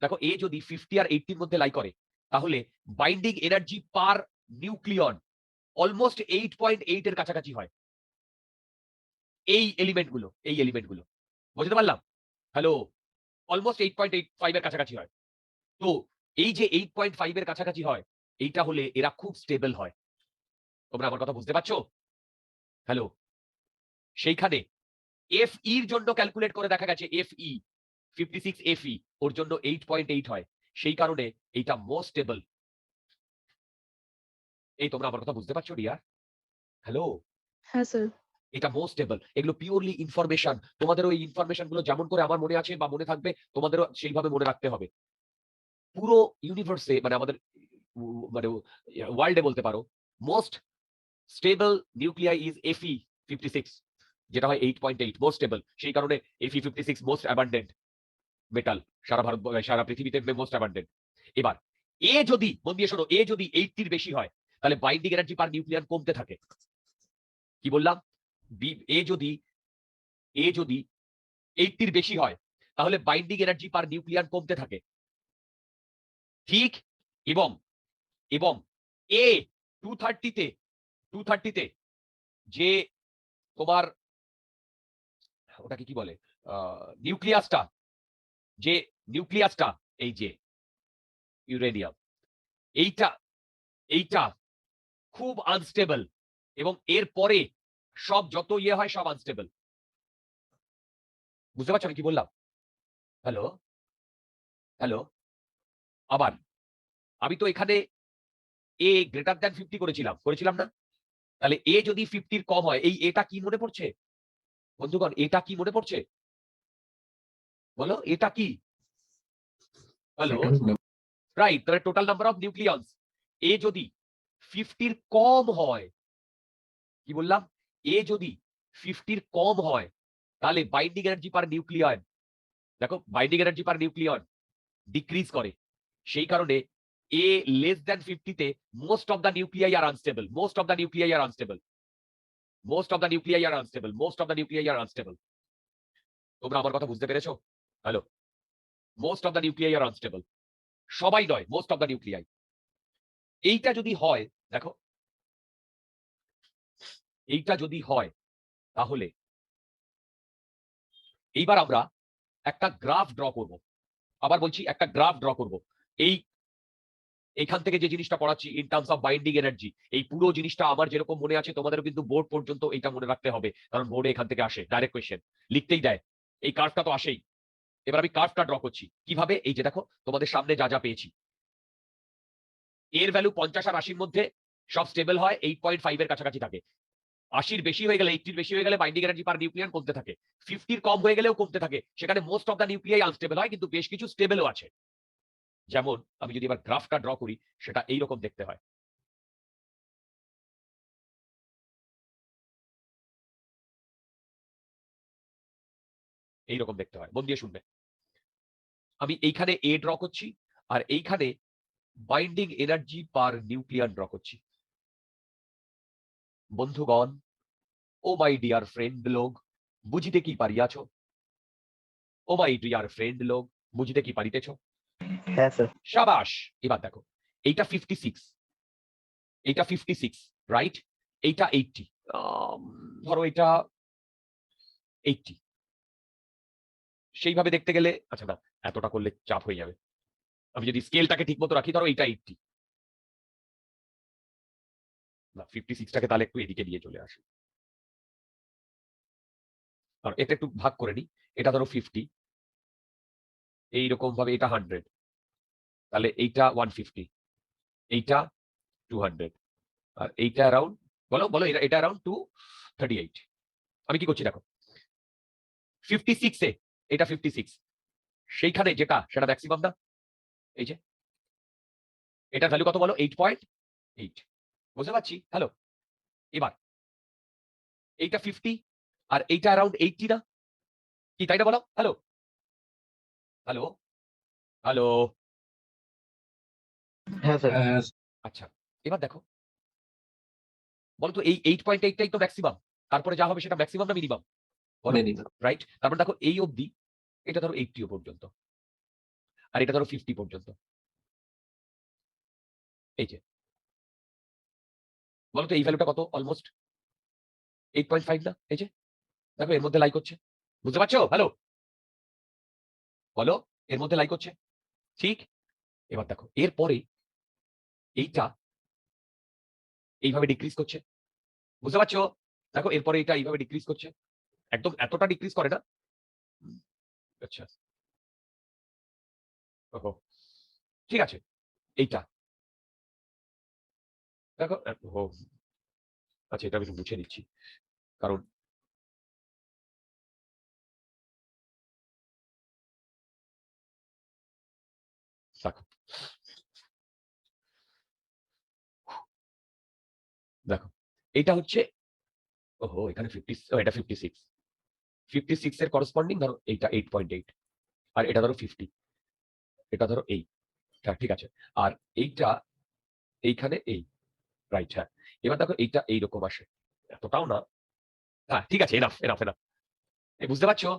দেখো এ যদি 50 আর 80 এর মধ্যে লাই করে, তাহলে binding energy per nucleon almost 8.8 এর কাছাকাছি হয়। এই এলিমেন্টগুলো বুঝতে পারলাম? হ্যালো, অলমোস্ট 8.85 এর কাছাকাছি হয়। তো এই যে 8.5 এর কাছাকাছি হয়, এইটা হলে এরা খুব স্টেবল হয়। তোমরা আমার কথা বুঝতে পারছো? হ্যালো, সেইখানে FE এর জন্য ক্যালকুলেট করে দেখা গেছে FE 56 FE ওর জন্য 8.8 হয়। সেই কারণে এইটা মোস্ট স্টেবল। এই তোমরা আমার কথা বুঝতে পারছো ডিয়ার? হ্যালো, হ্যাঁ স্যার। এটা মোস্ট স্টেবল। এগুলো পিওরলি ইনফরমেশন। তোমাদের ওই ইনফরমেশন গুলো যেমন করে আমার মনে আছে বা মনে থাকবে, তোমাদেরও সেইভাবে মনে রাখতে হবে। পুরো ইউনিভার্সে, মানে আমাদের মানে ওয়ার্ল্ডে বলতে পারো, most stable nuclei is FE 56, যেটা হয় 8.8, মোস্ট স্টেবল। সেই কারণে FE 56 মোস্ট অ্যাবান্ডেন্ট মেটাল, সারা পৃথিবীতে মোস্ট অ্যাবান্ডেন্ট। এবার এ যদি, মন দিয়ে শোনো, এ যদি 80 এর বেশি হয়, তাহলে বাইন্ডিং এনার্জি পার নিউক্লিয়ান কমতে থাকে। কি বললাম? এ যদি 80 এর বেশি হয়, তাহলে বাইন্ডিং এনার্জি পার নিউক্লিয়ান কমতে থাকে। ঠিক? এবং এবং এ 230 তে যে তোমার ওটাকে কি বলে, নিউক্লিয়াসটা, যে নিউক্লিয়াসটা, এই যে ইউরেনিয়াম, এইটা এইটা খুব আনস্টেবল, এবং এর পরে সব যত ইয়ে হয় সব আনস্টেবল। বুঝতে পারছো আমি কি বললাম? হ্যালো, হ্যালো, আবার আমি তো এখানে এ গ্রেটার দ্যান 50 করেছিলাম না? তাহলে এ যদি 50 কম হয়, এই এটা কি মনে পড়ছে বন্ধুগণ? এটা কি মনে পড়ছে? বলো, এটা কি? Hello, right. তাহলে টোটাল নাম্বার অফ নিউক্লিয়ন্স, এ যদি 50 কম হয়, কি বললাম? এ যদি 50 কম হয়, তাহলে বাইন্ডিং এনার্জি পার নিউক্লিয়ন, দেখো binding energy per nucleon decrease করে। সেই কারণে এ লেস দ্যান 50 তে most of the nuclei are unstable, most of the nuclei are unstable, most of the nuclei are unstable, most of the nuclei are unstable. তোমরা আমার কথা বুঝতে পেরেছো? Hello, most of the nuclei are unstable, সবাই নয়, most of the nuclei. এইটা যদি হয়, দেখো এইটা যদি হয়, তাহলে এইবার আমরা একটা গ্রাফ ড্র করব। আবার বলছি, একটা গ্রাফ ড্র করব। এইখান থেকে যে জিনিসটা পড়াচ্ছি in terms of binding energy, এই পুরো জিনিসটা আমার যেরকম মনে আছে, তোমাদেরও কিন্তু বোর্ড পর্যন্ত এটা মনে রাখতে হবে, কারণ বোর্ডে এখান থেকে আসে ডাইরেক্ট কোয়েশ্চেন, লিখতেই দেয়। এই কার্ভটা তো আসেই। এবার আমি কার্ভটা ড্র করছি কিভাবে? এই যে দেখো, তোমাদের সামনে যা যা পেয়েছি, এর ভ্যালু 50 আর 80 মধ্যে সব স্টেবল হয়, 8.5 এর কাছাকাছি থাকে। 80 বেশি হয়ে গেলে, 80 বেশি হয়ে গেলে বাইন্ডিং এনার্জি পার নিউক্লিয়ন কমতে থাকে। 50 কম হয়ে গেলেও কমতে থাকে। সেখানে most of the nuclei unstable হয়, কিন্তু বেশ কিছু স্টেবলও আছে। যেমন আমি যদি এবার গ্রাফটা ড্র করি, সেটা এইরকম দেখতে হয়। এইরকম দেখতে হয়, মন দিয়ে শুনবে। আমি এইখানে এ ড্র করছি, আর এইখানে বাইন্ডিং এনার্জি পার নিউক্লিয়ার ড্র করছি। বন্ধুগণ, ও মাই ডিয়ার ফ্রেন্ড লোক, বুঝিতে কি পারিয়াছ? ও মাই ডিয়ার ফ্রেন্ড লোক, বুঝতে কি পারিতেছ? হ্যাঁ স্যার। শাবাশ। এবার দেখো এইটা 56, এইটা 56, রাইট? এইটা 80, ধরো এটা 80। সেইভাবে দেখতে গেলে আচ্ছা না, এতটা করলে চাপ হয়ে যাবে। আমি যদি স্কেলটাকে ঠিক মতো রাখি, ধরো এইটা 80, না 56টাকে তাহলে একটু এদিকে দিয়ে চলে আসি। আর এটা একটু ভাগ করে নি, এটা ধরো 50, এইরকম ভাবে এটা 100, তাহলে এইটা 150, এইটা 200, আর এইটা অ্যারাউন্ড, বলো বলো, এটা অ্যারাউন্ড 238। আমি কি করছি দেখো, 56 এ এটা 56, সেইখানে যেটা সেটা ম্যাক্সিমাম না? এই যে এটার ভ্যালু কত বলো? 8.8। বুঝতে পারছি? হ্যালো, এবার এইটা 50 আর এইটা অ্যারাউন্ড 80 না? কি তাই না বলো? Hello hello hello. হ্যাঁ স্যার। আচ্ছা, এবার দেখো বলতো এই 8.8টাই তো ম্যাক্সিমাম, তারপরে যা হবে সেটা ম্যাক্সিমাম না মিনিমাম? বলো, রাইট? তারপর দেখো এই অবধি এটা ধরো 80 পর্যন্ত, আর এটা ধরো 50 পর্যন্ত। এই যে বলতো এই ভ্যালুটা কত? অলমোস্ট 8.5 না? এই যে দেখো এর মধ্যে লাইক হচ্ছে, বুঝতে পারছো? হ্যালো বলো, এর মধ্যে লাইক হচ্ছে, ঠিক? এবার দেখো এরপরে এইটা এইভাবে ডিক্রিজ করছে, বুঝতে পারছো? দেখো এরপরে এটা এইভাবে ডিক্রিজ করছে, একদম এতটা ডিক্রিজ করে না। আচ্ছা, ওহো, ঠিক আছে। এইটা দেখো, ও আচ্ছা, এটা আমি একটু মুছে দিচ্ছি, কারণ দেখো দেখো এটা হচ্ছে, ওহো এখানে 50, এটা 56, 56 এর করসপন্ডিং ধরো এইটা 8.8, আর এটা ধরো 50, এটা ধরো এই, হ্যাঁ ঠিক আছে। আর এইটা এইখানে এই, রাইট? হ্যাঁ, এবার দেখো এইটা এইরকম আসে, এতটাও না। হ্যাঁ ঠিক আছে, এনাফ এনাফ এনাফ। বুঝতে পারছো?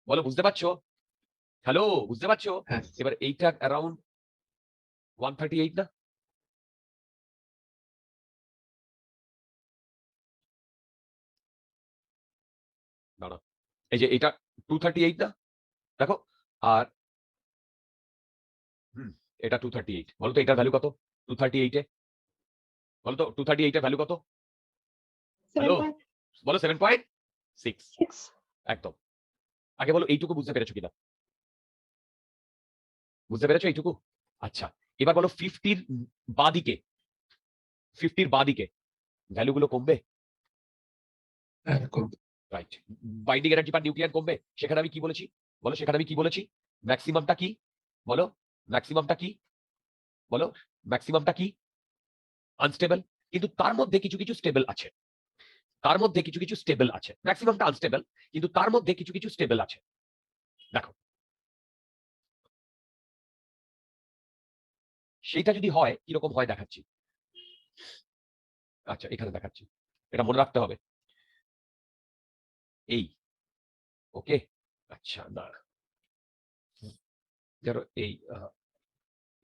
বলো বুঝতে পারছো? হ্যালো, বুঝতে পারছো? হ্যাঁ। এবার এইটা অ্যারাউন্ড 138 না? দাঁড়া, এই যে এটা 238 না? দেখো, আর এটা 238, বলতো এটার ভ্যালু কত? 238 এ বলতো 238 এর ভ্যালু কত? হ্যালো, বলো 7.6। 6. একদম। আগে বলো এইটুকু বুঝতে পেরেছো কিনা? বুঝতে পেরেছো এইটুকু? আচ্ছা, এবার বলো 50-র বাদিকে, 50-র বাদিকে ভ্যালুগুলো কমবে, রাইট? বাইন্ডিং এনার্জি বা নিউক্লিয়ার কমবে। সেখানে আমি কি বলেছি বলো? সেখানে আমি কি বলেছি? ম্যাক্সিমামটা কি বলো? ম্যাক্সিমামটা কি বলো? ম্যাক্সিমামটা কি? আনস্টেবল। কিন্তু তার মধ্যে কিছু কিছু স্টেবল আছে, তার মধ্যে কিছু কিছু স্টেবল আছে। ম্যাক্সিমামটা আনস্টেবল, কিন্তু তার মধ্যে কিছু কিছু স্টেবল আছে। দেখো সেটা যদি হয় কিরকম হয় দেখাচ্ছি। আচ্ছা, এখানে দেখাচ্ছি, এটা মনে রাখতে হবে। এই, ওকে, আচ্ছা না, ধরো এই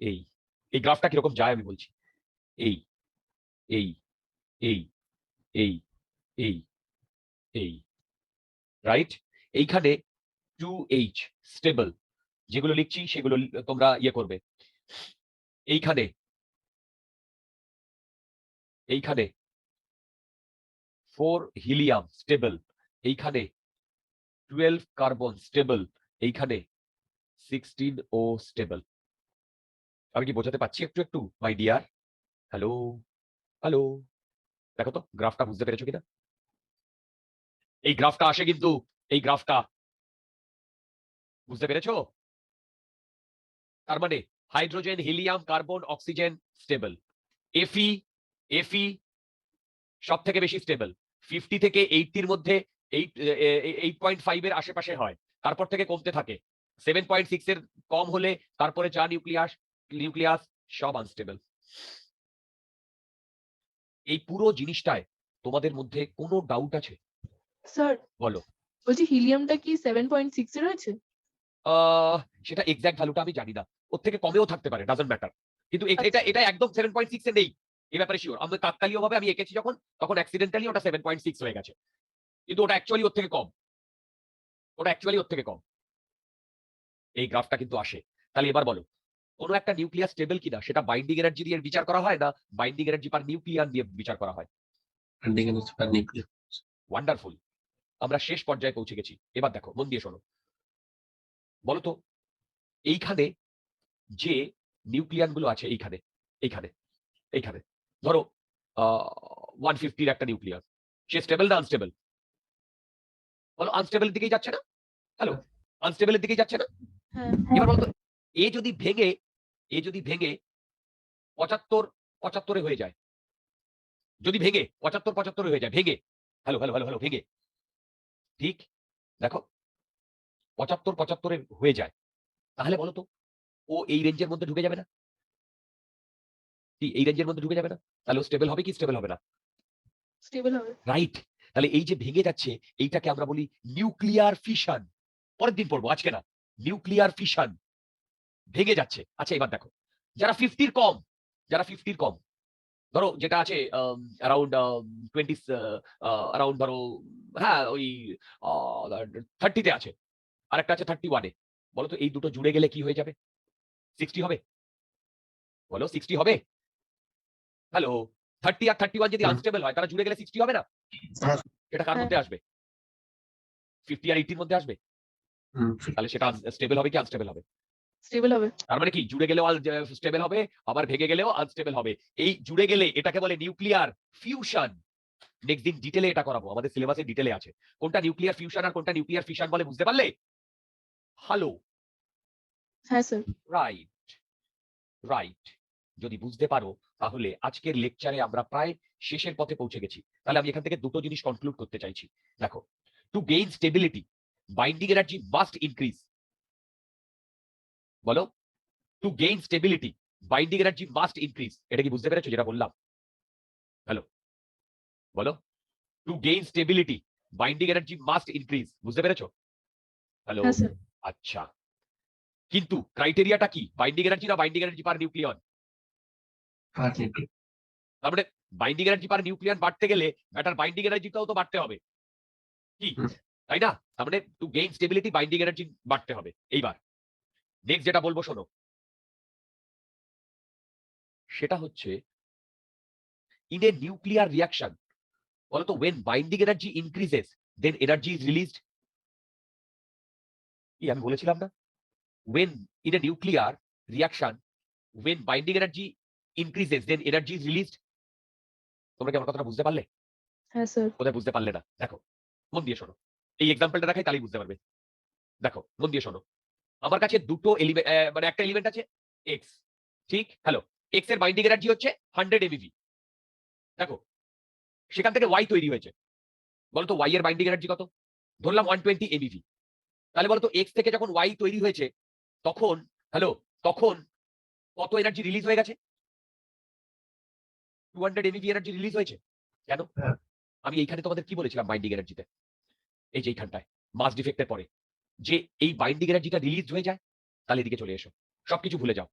এই এই গ্রাফটা কিরকম যায় আমি বলছি। এই এই এই এই এই এই, রাইট? এইখানে 2H স্টেবল, যেগুলো লিখছি সেগুলো তোমরা ইয়ে করবে। এইখানে এইখানে 4 হিলিয়াম স্টেবল, এইখানে 12 কার্বন স্টেবল, এইখানে 16O স্টেবল। আমি কি বোঝাতে পারছি একটু একটু মাই ডিয়ার? হ্যালো হ্যালো, দেখো তো গ্রাফটা বুঝতে পেরেছো কিনা? এই গ্রাফটা আসে কিন্তু, এই গ্রাফটা বুঝতে পেরেছো? তার মানে hydrogen, helium, carbon, oxygen stable. এফি এফি সব থেকে বেশি স্টেবল, 50 থেকে 80-র মধ্যে 8.5 এর আশেপাশে হয়, তারপর থেকে কমতে থাকে। 7.6 এর কম হলে তারপরে যা নিউক্লিয়াস নিউক্লিয়াস সব আনস্টেবল। এই পুরো জিনিসটায় তোমাদের মধ্যে কোনো ডাউট আছে? স্যার বলো। বলছি হিলিয়ামটা কি 7.6 এ রয়েছে? সেটা এক্সাক্ট ভ্যালুটা আমি জানি না, ওর থেকে কমেও থাকতে পারে, ডাজন্ট ম্যাটার। কিন্তু এটা আচ্ছা। এটা একদম 7.6 এ নেই, এই ব্যাপারে শিওর। আমি কাকতালীয় ভাবে আমি এঁকেছি যখন, তখন অ্যাক্সিডেন্টালি ওটা 7.6 হয়ে গেছে, কিন্তু ওটা অ্যাকচুয়ালি ওর থেকে কম, ওটা অ্যাকচুয়ালি ওর থেকে কম। এই গ্রাফটা কিন্তু আসে। তাহলে এবার বলো, কোন একটা নিউক্লিয়াস স্টেবল কিনা সেটা বাইন্ডিং এনার্জি দিয়ে বিচার করা হয় না বাইন্ডিং এনার্জি পার নিউক্লিয়ার দিয়ে বিচার করা হয়? Binding energy per nucleus. Wonderful, আমরা শেষ পর্যায়ে পৌঁছে গেছি। এবার দেখো, মন দিয়ে শোনো। বলতো এইখানে যে নিউক্লিয়ান গুলো আছে, এইখানে এইখানে এইখানে ধরো 150 একটা নিউক্লিয়াস, সে স্টেবল না আনস্টেবল? বলো আনস্টেবলের দিকেই যাচ্ছে না? হ্যালো, আনস্টেবলের দিকেই যাচ্ছে না? হ্যাঁ এবার বলতো এ যদি ভেঙে 75 হয়ে যায়, যদি ভেঙে 75 হয়ে যায়, ভেঙে, হ্যালো হ্যালো হ্যালো হ্যালো, ভেঙে, ঠিক দেখো 75 হয়ে যায়, তাহলে বলো তো ও এই রেঞ্জের মধ্যে ঢুকে যাবে না? কি এই রেঞ্জের মধ্যে ঢুকে যাবে না? তাহলে ও স্টেবল হবে কি স্টেবল হবে না? স্টেবল হবে। রাইট। তাহলে এই যে ভেঙে যাচ্ছে, এইটাকে আমরা বলি নিউক্লিয়ার ফিশন। পরের দিন পড়বো, আজকে না। নিউক্লিয়ার ফিশন, ভেঙে যাচ্ছে। আচ্ছা এবার দেখো, যারা 50 কম, যারা 50 কম, ধরো যেটা আছে অ্যারাউন্ড 20, অ্যারাউন্ড ধরো, হ্যাঁ ওই 30 তে আছে, আর একটা আছে 31-এ। বলো তো এই দুটো জুড়ে গেলে কি হয়ে যাবে? 60 হবে? বলো 60 হবে? হ্যালো, 30 আর 31 যদি হুম। আনস্টেবল হয়, তারা জুড়ে গেলে 60 হবে না? হ্যাঁ। সেটা কার হ্যাঁ। মধ্যে আসবে? 50 আর 80 মধ্যে আসবে। হুম, তাহলে সেটা স্টেবল হবে কি আনস্টেবল হবে? স্টেবল হবে। তার মানে কি জুড়ে গেলেও স্টেবল হবে, আবার ভেঙে গেলেও আনস্টেবল হবে। এই জুড়ে গেলে এটাকে বলে নিউক্লিয়ার ফিউশন। নেক্সট দিন ডিটেলে এটা করাবো, আমাদের সিলেবাসে ডিটেলে আছে কোনটা নিউক্লিয়ার ফিউশন আর কোনটা নিউক্লিয়ার ফিশন বলে, বুঝতে পারলে? হ্যালো, হ্যাঁ স্যার। Right right. যদি বুঝতে পারো তাহলে আজকের লেকচারে আমরা প্রায় শেষের পথে পৌঁছে গেছি। তাহলে আমি এখান থেকে দুটো জিনিস কনক্লুড করতে চাইছি। দেখো, to gain stability binding energy must increase. বলো, to gain stability binding energy must increase. এটা কি বুঝতে পেরেছো যেটা বললাম? হ্যালো, বলো, to gain stability binding energy must increase. বুঝতে পেরেছো? হ্যালো, হ্যাঁ স্যার। আচ্ছা। কিন্তু ক্রাইটেরিয়াটা কি, বাইন্ডিং এনার্জি না binding energy per nucleon? per nucleus. তার মানে বাইন্ডিং এনার্জি পার নিউক্লিয়ন বাড়তে গেলে ম্যাটার বাইন্ডিং এনার্জিটাও তো বাড়তে হবে, কি হুম। তাই না? তার মানে two gain stability binding energy বাড়তে হবে। এইবার নেক্সট যেটা বলবো শোনো, সেটা হচ্ছে ইন এ নিউক্লিয়ার রিয়াকশন, বলতো when binding energy increases then energy is released। কি আমি বলেছিলাম না? when in a nuclear reaction when binding energy increases then energy is released। তোমরা কি আমার কথাটা বুঝতে পারলে? হ্যাঁ স্যার। কোথায় বুঝতে পারলে না? দেখো, মন দিয়ে শোনো, এই এক্সাম্পলটা দেখাই তাহলেই বুঝতে পারবে। দেখো মন দিয়ে শোনো, আমার কাছে দুটো এলিমেন্ট, মানে একটা এলিমেন্ট আছে এক্স, ঠিক? হ্যালো, এক্স এর বাইন্ডিং এনার্জি হচ্ছে 100 এমইভি। দেখো, সেখান থেকে ওয়াই তৈরি হয়েছে, বলতো ওয়াই এর বাইন্ডিং এনার্জি কত? ধরলাম 120 এমইভি। তাহলে বলতো এক্স থেকে যখন ওয়াই তৈরি হয়েছে, তখন হ্যালো, তখন কত এনার্জি রিলিজ হয়ে গেছে? 200 এমইভি এনার্জি রিলিজ হয়েছে। কেন? হ্যাঁ। আমি এইখানে তোমাদের কি বলেছিলাম বাইন্ডিং এনার্জিতে, এই যে এইখানটায় মাস ডিফেক্টের পরে, যে এই বাইন্ডিং এনার্জিটা রিলিজ হয়ে যায়। তাহলে এদিকে চলে এসো, সবকিছু ভুলে যাও।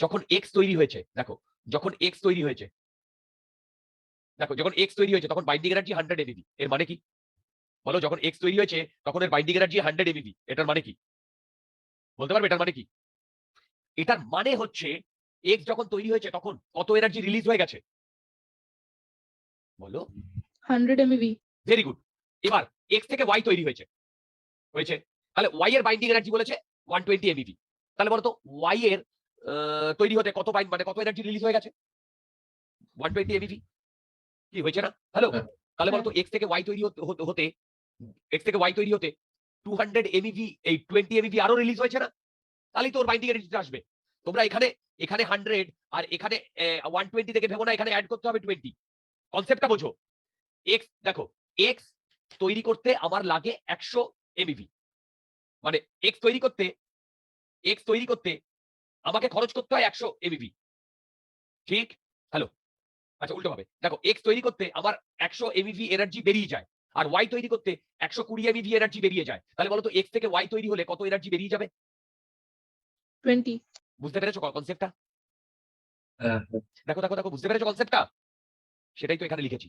যখন এক্স তৈরি হয়েছে, দেখো যখন এক্স তৈরি হয়েছে, দেখো যখন এক্স তৈরি হয়েছে তখন বাইন্ডিং এনার্জি 100 এমইভি। এর মানে কি? বলো, যখন এক্স তৈরি হয়েছে তখন এর বাইন্ডিং এনার্জি 100 এমইভি। এটার মানে কি? বলতে পারবে এটার মানে কি? এটার মানে হচ্ছে এক্স যখন তৈরি হয়েছে তখন কত এনার্জি রিলিজ হয়ে গেছে? বলো। 100 এমইভি। Very good. এবার এক্স থেকে ওয়াই তৈরি হয়েছে, হয়েছে, তাহলে ওয়াই এর বাইন্ডিং এনার্জি বলেছে 120 এমইভি। তাহলে বলো তো ওয়াই এর তৈরি হতে কত মানে কত এনার্জি রিলিজ হয়ে গেছে? 120 এমইভি। কি হয়েছে না? হ্যালো, হ্যাঁ। তাহলে বলতো এক্স থেকে ওয়াই তৈরি হতে এক্স থেকে ওয়াই তৈরি হতে 200 এমইভি, এই 20 এমইভি আরো রিলিজ হয়েছে না? তাহলেই তোর বাইন্ডিং এনার্জিটা আসবে। তোমরা এখানে 100 আর এখানে 120 থেকে ভেবো না, এখানে অ্যাড করতে হবে 20। কনসেপ্টটা বোঝো। এক্স দেখো, এক্স তৈরি করতে আমার লাগে 100 এমইভি, মানে এক্স তৈরি করতে আমাকে খরচ করতে হয় 100 এমইভি, ঠিক? হ্যালো, আচ্ছা উল্টো ভাবে দেখো, এক্স তৈরি করতে আমার 100 এমইভি এনার্জি বেরিয়ে যায়, আর ওয়াই তৈরি করতে 120 MeV এনার্জি বেরিয়ে যায়, তাহলে বলো তো এক্স থেকে ওয়াই তৈরি হলে কত এনার্জি বেরিয়ে যাবে? 20. বুঝতে পেরেছো কনসেপ্টটা? হ্যাঁ দেখো দেখো দেখো, বুঝতে পেরেছো কনসেপ্টটা? সেটাই তো এখানে লিখেছি।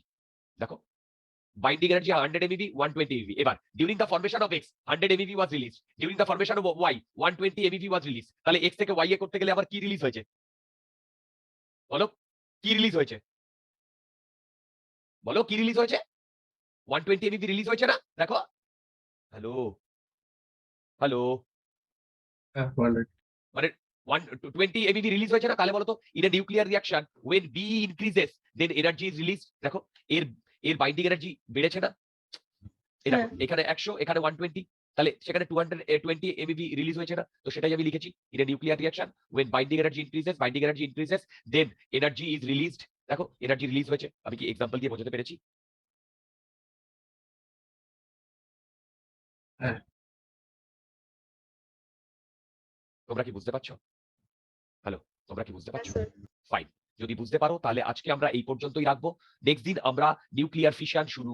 দেখো, binding energy 100 MeV, 120 MeV. এবার during the formation of X 100 MeV was released, during the formation of Y 120 MeV was released. তাহলে X থেকে Y এ করতে গেলে আবার কি রিলিজ হয়েছে? বলো কি রিলিজ হয়েছে? বলো কি রিলিজ হয়েছে? 120 MeV রিলিজ হয়েছে না? দেখো, হ্যালো হ্যালো, হ্যাঁ 100 মানে 120 MeV রিলিজ হয়েছে না? তাহলে বলো তো in a nuclear reaction when B increases then energy is released. দেখো এর এর বাইন্ডিং এনার্জি বেড়েছে না? এই দেখো, হ্যাঁ। এখানে 100, এখানে 120, তাহলে সেখানে 220 MeV রিলিজ হয়েছে না? তো সেটাই আমি লিখেছি, in a nuclear reaction when binding energy increases then energy is released. দেখো এনার্জি রিলিজ হয়েছে। আমি কি এক্সাম্পল দিয়ে বোঝাতে পেরেছি? হ্যাঁ। তোমরা কি বুঝতে পারছো? হ্যালো, তোমরা কি বুঝতে হ্যাঁ পারছো? স্যার। ফাইন, যদি বুঝতে পারো তাহলে আজকে আমরা এই পর্যন্তই রাখবো। নেক্সট দিন আমরা নিউক্লিয়ার ফিশন শুরু